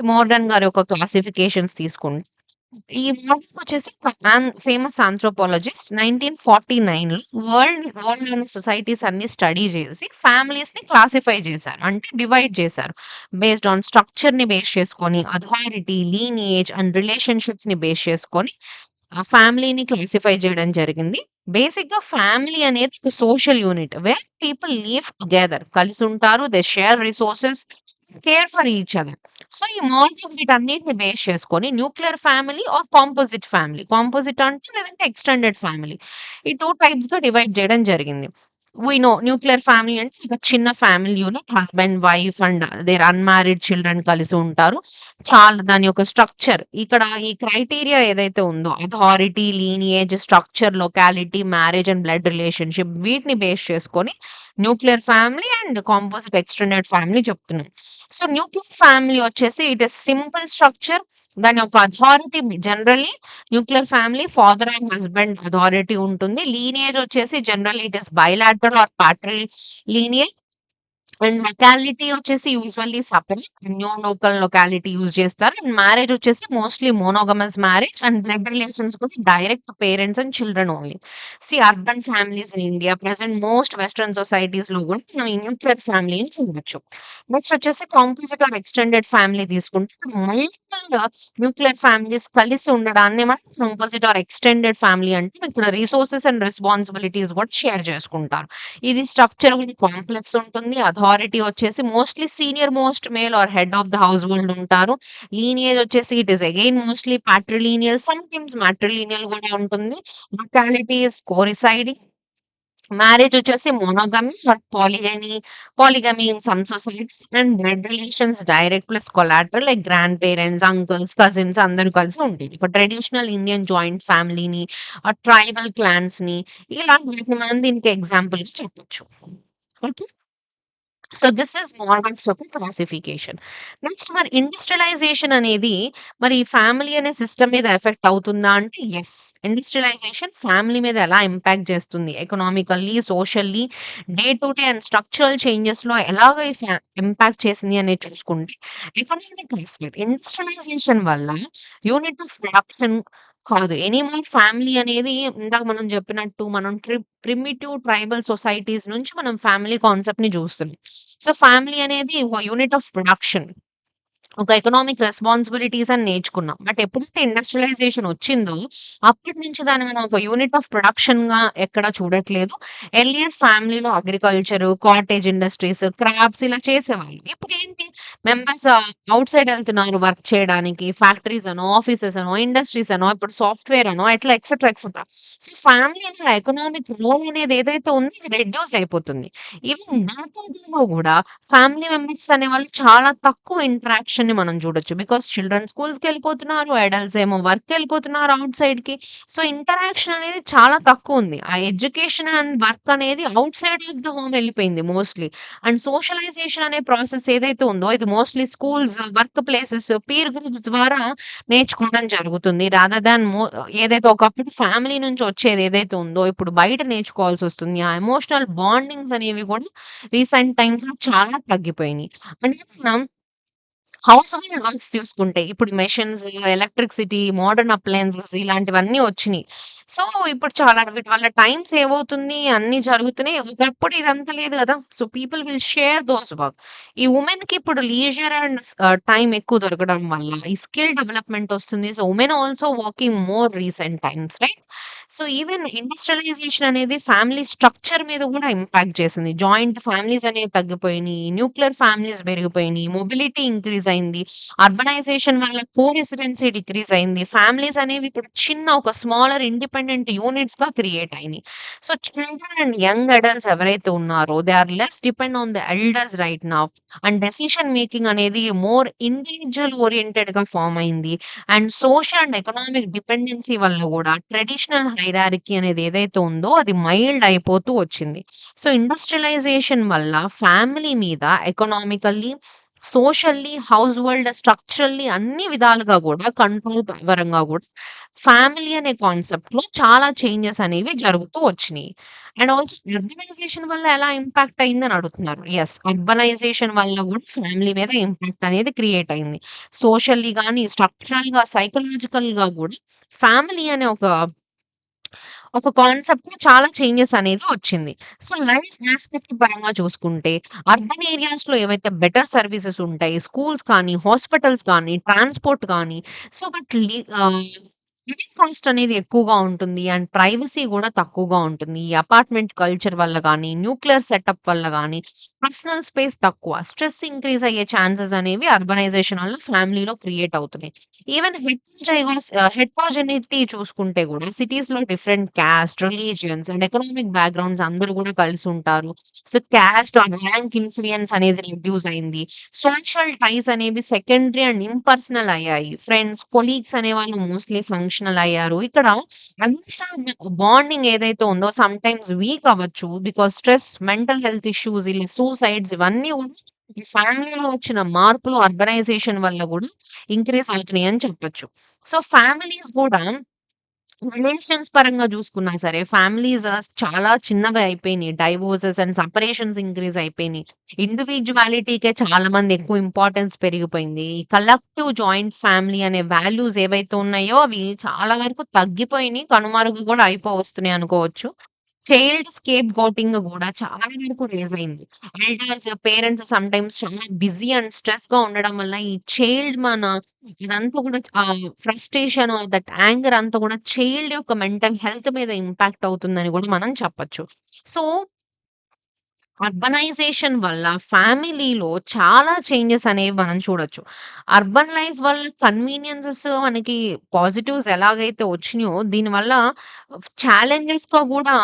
మోర్డన్ గారి యొక్క క్లాసిఫికేషన్స్ తీసుకుంటే ఈ మోర్డన్ వచ్చేసి ఒక ఫేమస్ ఆంథ్రోపాలజిస్ట్ 1949లో వరల్డ్‌లోని సొసైటీస్ అన్ని స్టడీ చేసి ఫ్యామిలీస్‌ని క్లాసిఫై చేశారు. అంటే డివైడ్ చేశారు. బేస్డ్ ఆన్ స్ట్రక్చర్‌ని బేస్ చేసుకొని, అథారిటీ, లీనియేజ్ అండ్ రిలేషన్‌షిప్స్‌ని బేస్ చేసుకొని ఆ ఫ్యామిలీని క్లాసిఫై చేయడం జరిగింది. బేసిక్‌గా ఫ్యామిలీ అనేది ఒక social unit where people live together. కలిసి ఉంటారు. They share resources, care for each other. So, ఈ మోర్నింగ్ వీటన్నిటిని బేస్ చేసుకొని nuclear family or composite family. Composite అంటే లేదంటే ఎక్స్‌టెండెడ్ ఫ్యామిలీ. ఈ 2 టైప్స్‌గా డివైడ్ చేయడం జరిగింది. వి నో న్యూక్లియర్ ఫ్యామిలీ అంటే ఒక చిన్న family unit. Husband, wife and their unmarried children కలిసి ఉంటారు. దాని యొక్క స్ట్రక్చర్ ఇక్కడ ఈ క్రైటీరియా ఏదైతే ఉందో authority, lineage, structure, locality, marriage and blood relationship వీటిని బేస్ చేసుకొని nuclear family and composite extended family చెప్తున్నాం. సో న్యూక్లియర్ ఫ్యామిలీ వచ్చేసి ఇట్ ఇస్ సింపుల్ స్ట్రక్చర్. దాని యొక్క authority generally nuclear family father and husband authority ఉంటుంది. Lineage వచ్చేసి generally it is bilateral or patrilineage. And locality వచ్చేసి usually separate. Neolocal locality use చేస్తారు. And marriage వచ్చేసి mostly monogamous marriage and blood relations కూడా direct parents and children only. Urban families in India present most western సొసైటీస్‌లో కూడా మనం ఈ nuclear ఫ్యామిలీని చూడొచ్చు. నెక్స్ట్ వచ్చేసి కాంపోజిట్ ఆర్ ఎక్స్టెండెడ్ ఫ్యామిలీ తీసుకుంటే మల్టిపుల్ న్యూక్లియర్ ఫ్యామిలీస్ కలిసి ఉండడాన్ని మనం కాంపోజిట్ ఆర్ ఎక్స్టెండెడ్ ఫ్యామిలీ అంటే ఇక్కడ రిసోర్సెస్ అండ్ రెస్పాన్సిబిలిటీస్ కూడా షేర్ చేసుకుంటారు. ఇది స్ట్రక్చర్ కూడా కాంప్లెక్స్ ఉంటుంది. అథారిటీ వచ్చేసి mostly senior most male or head of the household ఉంటారు. లీనియేజ్ వచ్చేసి it is again mostly patrilineal, sometimes మాట్రిలీనియల్ కూడా ఉంటుంది. Locality is coresiding. మ్యారేజ్ వచ్చేసి monogamy or polygamy in some societies. And blood relations direct plus collateral like grandparents, uncles, cousins అందరూ కలిసి ఉండేది. ఒక traditional Indian joint ఫ్యామిలీని, tribal క్లాన్స్‌ని ఇలా వీటిని మనం దీనికి ఎగ్జాంపుల్‌గా చెప్పొచ్చు. Okay. So this is moderns యొక్క క్లాసిఫికేషన్. నెక్స్ట్ మరి ఇండస్ట్రియలైజేషన్ అనేది మరి ఫ్యామిలీ అనే సిస్టమ్ మీద ఎఫెక్ట్ అవుతుందా అంటే యెస్. ఇండస్ట్రియలైజేషన్ ఫ్యామిలీ మీద ఎలా ఇంపాక్ట్ చేస్తుంది? Economically, socially, day to day and structural చేంజెస్‌లో ఎలాగ ఈ ఇంపాక్ట్ చేసింది అనేది చూసుకుంటే ఎకనామిక్ ఆస్పెక్ట్ ఇండస్ట్రియలైజేషన్ వల్ల యూనిట్ ఆఫ్ ప్రొడక్షన్ కాదు. ఎనీమోర్ ఫ్యామిలీ అనేది ఇందాక మనం చెప్పినట్టు మనం ప్రిమిటివ్ ట్రైబల్ సొసైటీస్ నుంచి మనం ఫ్యామిలీ కాన్సెప్ట్‌ని చూస్తున్నాం. ఫ్యామిలీ అనేది ఒక యూనిట్ ఆఫ్ ప్రొడక్షన్. ఒక ఎకనామిక్ రెస్పాన్సిబిలిటీస్ అని నేర్చుకున్నాం. బట్ ఎప్పుడైతే ఇండస్ట్రియలైజేషన్ వచ్చిందో, అప్పటి నుంచి దాన్ని మనం ఒక యూనిట్ ఆఫ్ ప్రొడక్షన్‌గా ఎక్కడ చూడట్లేదు. ఎర్లియర్ ఫ్యామిలీలో అగ్రికల్చర్, కాటేజ్ ఇండస్ట్రీస్, క్రాఫ్ట్స్ ఇలా చేసేవాళ్ళు. ఇప్పుడేంటి మెంబర్స్ ఔట్ సైడ్ ఎళ్తున్నారు వర్క్ చేయడానికి. ఫ్యాక్టరీస్ అనో, ఆఫీసెస్ అనో, ఇండస్ట్రీస్ అనో, ఇప్పుడు సాఫ్ట్‌వేర్ అనో ఎట్లా ఎక్సెట్రా, ఎక్సెట్రా. ఫ్యామిలీ అనే ఎకనామిక్ రోల్ అనేది ఏదైతే ఉందో అది రెడ్యూస్ అయిపోతుంది. ఈవెన్ డే టు డేలో గూడా ఫ్యామిలీ మెంబర్స్ అనేవాళ్ళు చాలా తక్కువ ఇంటరాక్షన్‌ని మనం చూడొచ్చు. Because children స్కూల్స్‌కెళ్ళిపోతున్నారు. అడల్ట్స్ ఏమో వర్క్‌కెళ్ళిపోతున్నారు ఔట్ సైడ్‌కి. ఇంటరాక్షన్ అనేది చాలా తక్కువుంది. ఆ ఎడ్యుకేషన్ అండ్ వర్క్ అనేది outside of the home ఎళ్ళిపోయింది మోస్ట్‌లీ. అండ్ సోషలైజేషన్ అనే ప్రాసెస్ ఏదైతే ఉందో ఇది mostly schools, workplaces, peer groups ద్వారా నేర్చుకోవడం జరుగుతుంది. రాదర్ దాన్ ఏదైతే ఒకప్పుడు ఫ్యామిలీ నుంచి వచ్చేది ఏదైతే ఉందో ఇప్పుడు బయట నేర్చుకోవాల్సొస్తుంది. ఆ ఎమోషనల్ బాండింగ్స్ అనేవి కూడా రీసెంట్ టైమ్స్‌లో చాలా తగ్గిపోయినియి. అంటే మనం హౌస్ హోల్డ్ వర్క్స్ చూసుకుంటే ఇప్పుడు మెషిన్స్, ఎలక్ట్రిసిటీ, మోడర్న్ అప్లయెన్సెస్ ఇలాంటివన్నీ వచ్చినియి. సో, ఇప్పుడు చాలా వీటి వల్ల టైమ్ సేవ్ అవుతుంది. అన్నీ జరుగుతున్నాయి. ఒకప్పుడు ఇదంతా లేదు గదా! People will share those work. ఈ వుమెన్‌కి ఇప్పుడు లీజర్ అండ్ టైమ్ ఎక్కువ దొరకడం వల్ల ఈ స్కిల్ డెవలప్‌మెంట్ వస్తుంది. Women also working more recent times right? Even industrialisation అనేది ఫ్యామిలీ స్ట్రక్చర్ మీద గూడా ఇంపాక్ట్ చేసింది. జాయింట్ ఫ్యామిలీస్ అనేవి తగ్గిపోయినియి. న్యూక్లియర్ ఫ్యామిలీస్ పెరిగిపోయినియి. మొబిలిటీ ఇంక్రీజ్ అయింది. అర్బనైజేషన్ వల్ల కో రెసిడెన్సీ డిక్రీజ్ అయింది. ఫ్యామిలీస్ అనేవి ఇప్పుడు చిన్న ఒక స్మాలర్ ఇండిపెండెంట్ యూనిట్స్‌గా క్రియేట్ అయినియి. చిల్డ్రన్ అండ్ యంగ్ అడల్ట్స్ ఎవరైతే ఉన్నారో they are less depend on the elders right now. And decision making అనేది మోర్ ఇండివిడ్యువల్ ఓరియెంటెడ్‌గా ఫార్మ్ అయింది. And social and economic dependency వల్ల గూడా ట్రెడిషనల్ హైరార్కీ అనేది ఏదైతే ఉందో అది మైల్డ్ అయిపోతూ వచ్చింది. ఇండస్ట్రియలైజేషన్ వల్ల ఫ్యామిలీ మీద economically, socially, house hold structurally అన్ని విధాలుగా గూడా కంట్రోల్ పరంగా గూడా ఫ్యామిలీ అనే కాన్సెప్ట్‌లో చాలా చేంజెస్ అనేవి జరుగుతూ వచ్చినియి. అండ్ ఆల్సో అర్బనైజేషన్ వల్ల ఎలా ఇంపాక్ట్ అయిందని అడుగుతున్నారు. యెస్. అర్బనైజేషన్ వల్ల గూడా ఫ్యామిలీ మీద ఇంపాక్ట్ అనేది క్రియేట్ అయింది. సోషల్లీ గాని, స్ట్రక్చరల్‌గా, సైకలాజికల్‌గా గూడా ఫ్యామిలీ అనే ఒక కాన్సెప్ట్‌లో చాలా చేంజెస్ అనేది వచ్చింది. లైఫ్ యాస్పెక్ట్ పరంగా చూసుకుంటే అర్బన్ ఏరియాస్‌లో ఏవైతే బెటర్ సర్వీసెస్ ఉంటాయి. స్కూల్స్ కానీ, హాస్పిటల్స్ కానీ, ట్రాన్స్‌పోర్ట్ కానీ లివింగ్ కాస్ట్ అనేది ఎక్కువగా ఉంటుంది. అండ్ ప్రైవసీ గూడా తక్కువగా ఉంటుంది. ఈ అపార్ట్‌మెంట్ కల్చర్ వల్ల గానీ, న్యూక్లియర్ సెటప్ వల్ల గానీ, పర్సనల్ స్పేస్ తక్కువ. స్ట్రెస్ ఇంక్రీజ్ అయ్యే ఛాన్సెస్ అనేవి అర్బనైజేషన్ వల్ల ఫ్యామిలీలో క్రియేట్ అవుతున్నాయి. ఈవెన్ హెటెరోజెనిటీ చూసుకుంటే గూడా సిటీస్‌లో different cost, religions and economic backgrounds అందరూ గూడా కలిసుంటారు. కాస్ట్ ఆర్ ర్యాంక్ ఇన్‌ఫ్లూయన్స్ అనేది రెడ్యూస్ అయింది. సోషల్ టైస్ అనేవి సెకండరీ అండ్ ఇంపర్సనల్ అయ్యాయి. ఫ్రెండ్స్, కొలీగ్స్ అనేవాళ్ళు మోస్ట్‌లీ ఫంక్షనల్ అయ్యారు. ఇక్కడ ఎమోషనల్ బాండింగ్ ఏదైతే ఉందో సమ్‌టైమ్స్ వీక్ అవ్వచ్చు. Because stress, mental health issues, ఇలా సూసైడ్స్ ఇవన్నీ కూడా ఈ ఫ్యామిలీలో వచ్చిన మార్పులు అర్బనైజేషన్ వల్ల గూడా ఇంక్రీజ్ అవుతున్నాయని చెప్పొచ్చు. సో, ఫ్యామిలీస్ గూడా రిలేషన్స్ పరంగా జూసుకున్నా సరే, ఫ్యామిలీస్ చాలా చిన్నవి అయిపోయినియి. డైవోర్సెస్ అండ్ సెపరేషన్స్ ఇంక్రీజ్ అయిపోయినియి. ఇండివిడ్యువాలిటీకే చాలా మంది ఎక్కువ ఇంపార్టెన్స్ పెరిగిపోయింది. ఈ కలెక్టివ్ జాయింట్ ఫ్యామిలీ అనే వాల్యూస్ ఏవైతే ఉన్నాయో అవి చాలా వరకు తగ్గిపోయినియి. కనుమరుగు గూడా వస్తున్నాయి అనుకోవచ్చు. చైల్డ్ స్కేప్ గోటింగ్ గూడా చాలా వరకు రైజ్ అయింది. పేరెంట్స్ సమ్‌టైమ్స్ చాలా బిజీ అండ్ స్ట్రెస్‌గా ఉండడం వల్ల ఈ చైల్డ్ ఇదంతా గూడా ఫ్రస్ట్రేషన్ దట్ యాంగర్ అంతా గూడా చైల్డ్ యొక్క మెంటల్ హెల్త్ మీద ఇంపాక్ట్ అవుతుందని గూడా మనం చెప్పొచ్చు. సో, అర్బనైజేషన్ వల్ల ఫ్యామిలీలో చాలా చేంజెస్ అనేవి మనం చూడొచ్చు. అర్బన్ లైఫ్ వల్ల కన్వీనియన్సెస్ మనకి పాజిటివ్స్ ఎలాగైతే వచ్చినాయో, దీనివల్ల ఛాలెంజెస్‌గా గూడా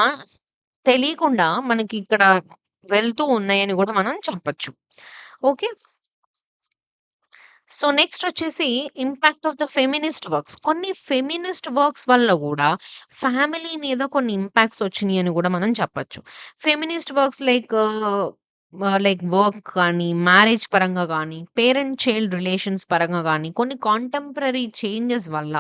తెలియకుండా మనకి ఇక్కడ వెళ్తూ ఉన్నాయని గూడా మనం చెప్పొచ్చు. ఓకే. సో, నెక్స్టొచ్చేసి impact of the feminist works. కొన్ని ఫెమినిస్ట్ వర్క్స్ వల్ల గూడా ఫ్యామిలీ మీద కొన్ని ఇంపాక్ట్స్ ఒచ్చినియని గూడా మనం చెప్పొచ్చు. ఫెమినిస్ట్ వర్క్స్ లైక్ వర్క్ కానీ, మ్యారేజ్ పరంగా గానీ, పేరెంట్ చైల్డ్ రిలేషన్స్ పరంగా గానీ, కొన్ని కాంటెంపరరీ చేంజెస్ వల్ల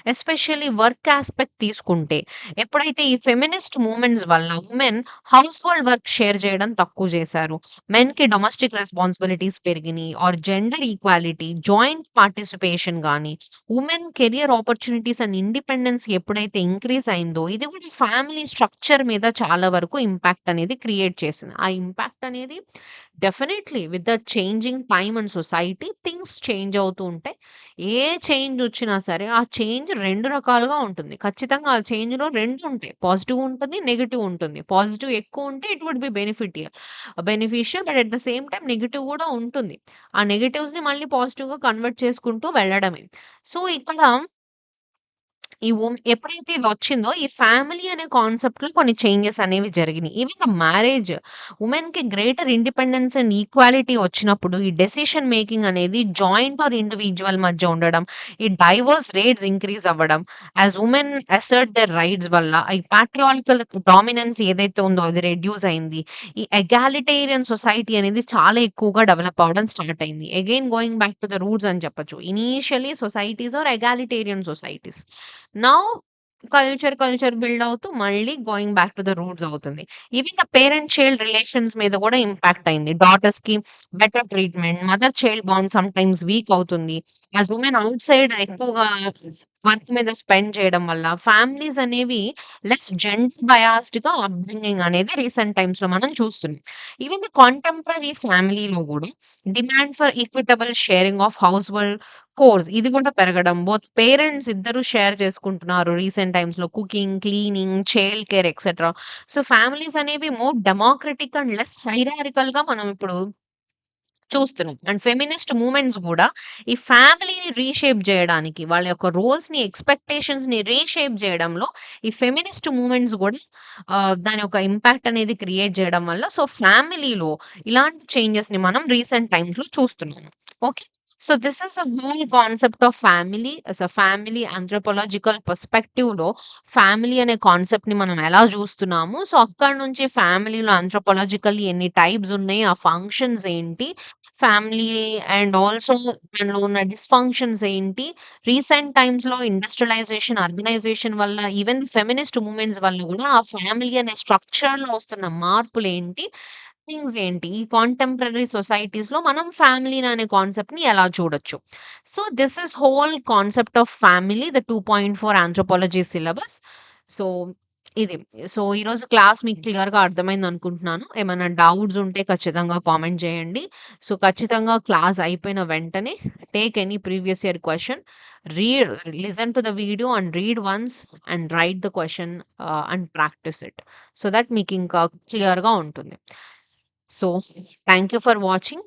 ఎస్పెషల్లీ వర్క్ యాస్పెక్ట్ తీసుకుంటే, ఎప్పుడైతే ఈ ఫెమినిస్ట్ మూవ్‌మెంట్స్ వల్ల women household work share జేయడం తక్కువ జేశారు. మెన్‌కి డొమెస్టిక్ రెస్పాన్సిబిలిటీస్ పెరిగినియి or gender equality, joint participation గాని, women career opportunities and independence ఎప్పుడైతే ఇంక్రీజ్ అయిందో, ఇది కూడా ఫ్యామిలీ స్ట్రక్చర్ మీద చాలా వరకు ఇంపాక్ట్ అనేది క్రియేట్ చేసింది. ఆ ఇంపాక్ట్ అనేది definitely with the changing time and society things change అవుతూ ఉంటాయి. ఏ చేంజ్ వచ్చినా సరే, ఆ చేంజ్ 2 రకాలుగా ఉంటుంది. ఖచ్చితంగా ఆ చేంజ్‌లో 2 ఉంటాయి. పాజిటివ్ ఉంటుంది, నెగెటివ్ ఉంటుంది. పాజిటివ్ ఎక్కువ ఉంటే it would be beneficial but at the same time negative గూడా ఉంటుంది. ఆ నెగెటివ్స్‌ని మళ్ళీ పాజిటివ్‌గా కన్వర్ట్ చేసుకుంటూ వెళ్ళడమే. సో, ఇక్కడ ఎప్పుడైతే ఇదొచ్చిందో, ఈ ఫ్యామిలీ అనే కాన్సెప్ట్‌లో కొన్ని చేంజెస్ అనేవి జరిగినియి. ఈవెన్ ద మ్యారేజ్ వుమెన్‌కి గ్రేటర్ ఇండిపెండెన్స్ అండ్ ఈక్వాలిటీ వచ్చినప్పుడు, ఈ డెసిషన్ మేకింగ్ అనేది జాయింట్ ఆర్ ఇండివిడ్యువల్ మధ్య ఉండడం, ఈ డైవోర్స్ రేట్స్ ఇంక్రీజ్ అవ్వడం, as women assert their rights వల్ల, ఈ పాట్రియార్కల్ డామినెన్స్ ఏదైతే ఉందో అది రెడ్యూస్ అయింది. ఈ ఎగాలిటేరియన్ సొసైటీ అనేది చాలా ఎక్కువగా డెవలప్ అవ్వడం స్టార్ట్ అయింది. Again going back to the roots అని చెప్పొచ్చు. Initially societies are egalitarian societies. Now culture build అవుతూ మళ్ళీ going back to the roots అవుతుంది. Even the parent child relations మీద గూడా ఇంపాక్ట్ అయింది. డాటర్స్‌కి better treatment, mother child bond sometimes weak అవుతుంది. యాస్ వుమెన్ ఔట్ సైడ్ ఎక్కువగా వర్క్ మీద స్పెండ్ చేయడం వల్ల ఫ్యామిలీస్ అనేవి లెస్ జెండర్ బయాస్డ్‌గా అప్‌బ్రింగింగ్ అనేది రీసెంట్ టైమ్స్‌లో మనం చూస్తున్నాం. ఈవెన్ ద కాంటెంపరరీ ఫ్యామిలీలో గూడా demand for equitable sharing of house hold course ఇది కూడా పెరగడం. బోత్ పేరెంట్స్ ఇద్దరు షేర్ చేసుకుంటున్నారు రీసెంట్ టైమ్స్‌లో cooking, cleaning, child care etcetera. So, families అనేవి మోర్ డెమోక్రటిక్ అండ్ లెస్ హైరార్కికల్‌గా మనం ఇప్పుడు చూస్తున్నాం. అండ్ ఫెమినిస్ట్ మూవ్‌మెంట్స్ గూడా ఈ ఫ్యామిలీని రీషేప్ జేయడానికి వాళ్ళ యొక్క రోల్స్‌ని, ఎక్స్‌పెక్టేషన్స్‌ని రీషేప్ జేయడంలో ఈ ఫెమినిస్ట్ మూవ్‌మెంట్స్ గూడా దాని యొక్క ఇంపాక్ట్ అనేది క్రియేట్ జేయడం వల్ల సో, ఫ్యామిలీలో ఇలాంటి చేంజెస్‌ని మనం రీసెంట్ టైమ్స్‌లో చూస్తున్నాము. Okay. So, this is the whole concept of family. Family anthropological పర్స్‌పెక్టివ్‌లో ఫ్యామిలీ అనే కాన్సెప్ట్‌ని మనం ఎలా జూస్తున్నాము. సో, అక్కడి నుంచి ఫ్యామిలీలో ఆంథ్రోపోలాజికల్లీ ఎన్ని టైప్స్ ఉన్నాయి, ఆ ఫంక్షన్స్ ఏంటి, ఫ్యామిలీ అండ్ ఆల్సో దానిలో ఉన్న డిస్‌ఫంక్షన్స్ ఏంటి, రీసెంట్ టైమ్స్‌లో ఇండస్ట్రియలైజేషన్, అర్బనైజేషన్ వల్ల ఈవెన్ ఫెమినిస్ట్ మూవ్‌మెంట్స్ వల్ల గూడా ఆ ఫ్యామిలీ అనే స్ట్రక్చర్‌లో వస్తున్న మార్పులేంటి, థింగ్స్ ఏంటి, ఈ కాంటెంపరరీ సొసైటీస్‌లో మనం ఫ్యామిలీ అనే కాన్సెప్ట్‌ని ఎలా చూడొచ్చు. So, this is whole concept of family the 2.4 anthropology syllabus. So, ఇది. సో, ఈరోజు క్లాస్ మీకు క్లియర్‌గా అర్థమైందనుకుంటున్నాను. ఏమైనా డౌట్స్ ఉంటే ఖచ్చితంగా కామెంట్ చేయండి. సో, ఖచ్చితంగా క్లాస్ అయిపోయిన వెంటనే take any previous year question, read listen to the video and read once and write the question and practise it. So that మీకింకా క్లియర్‌గా ఉంటుంది. So, thank you for watching.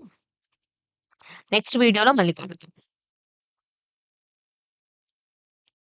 Next వీడియోలో మళ్ళీ కలుద్దాం.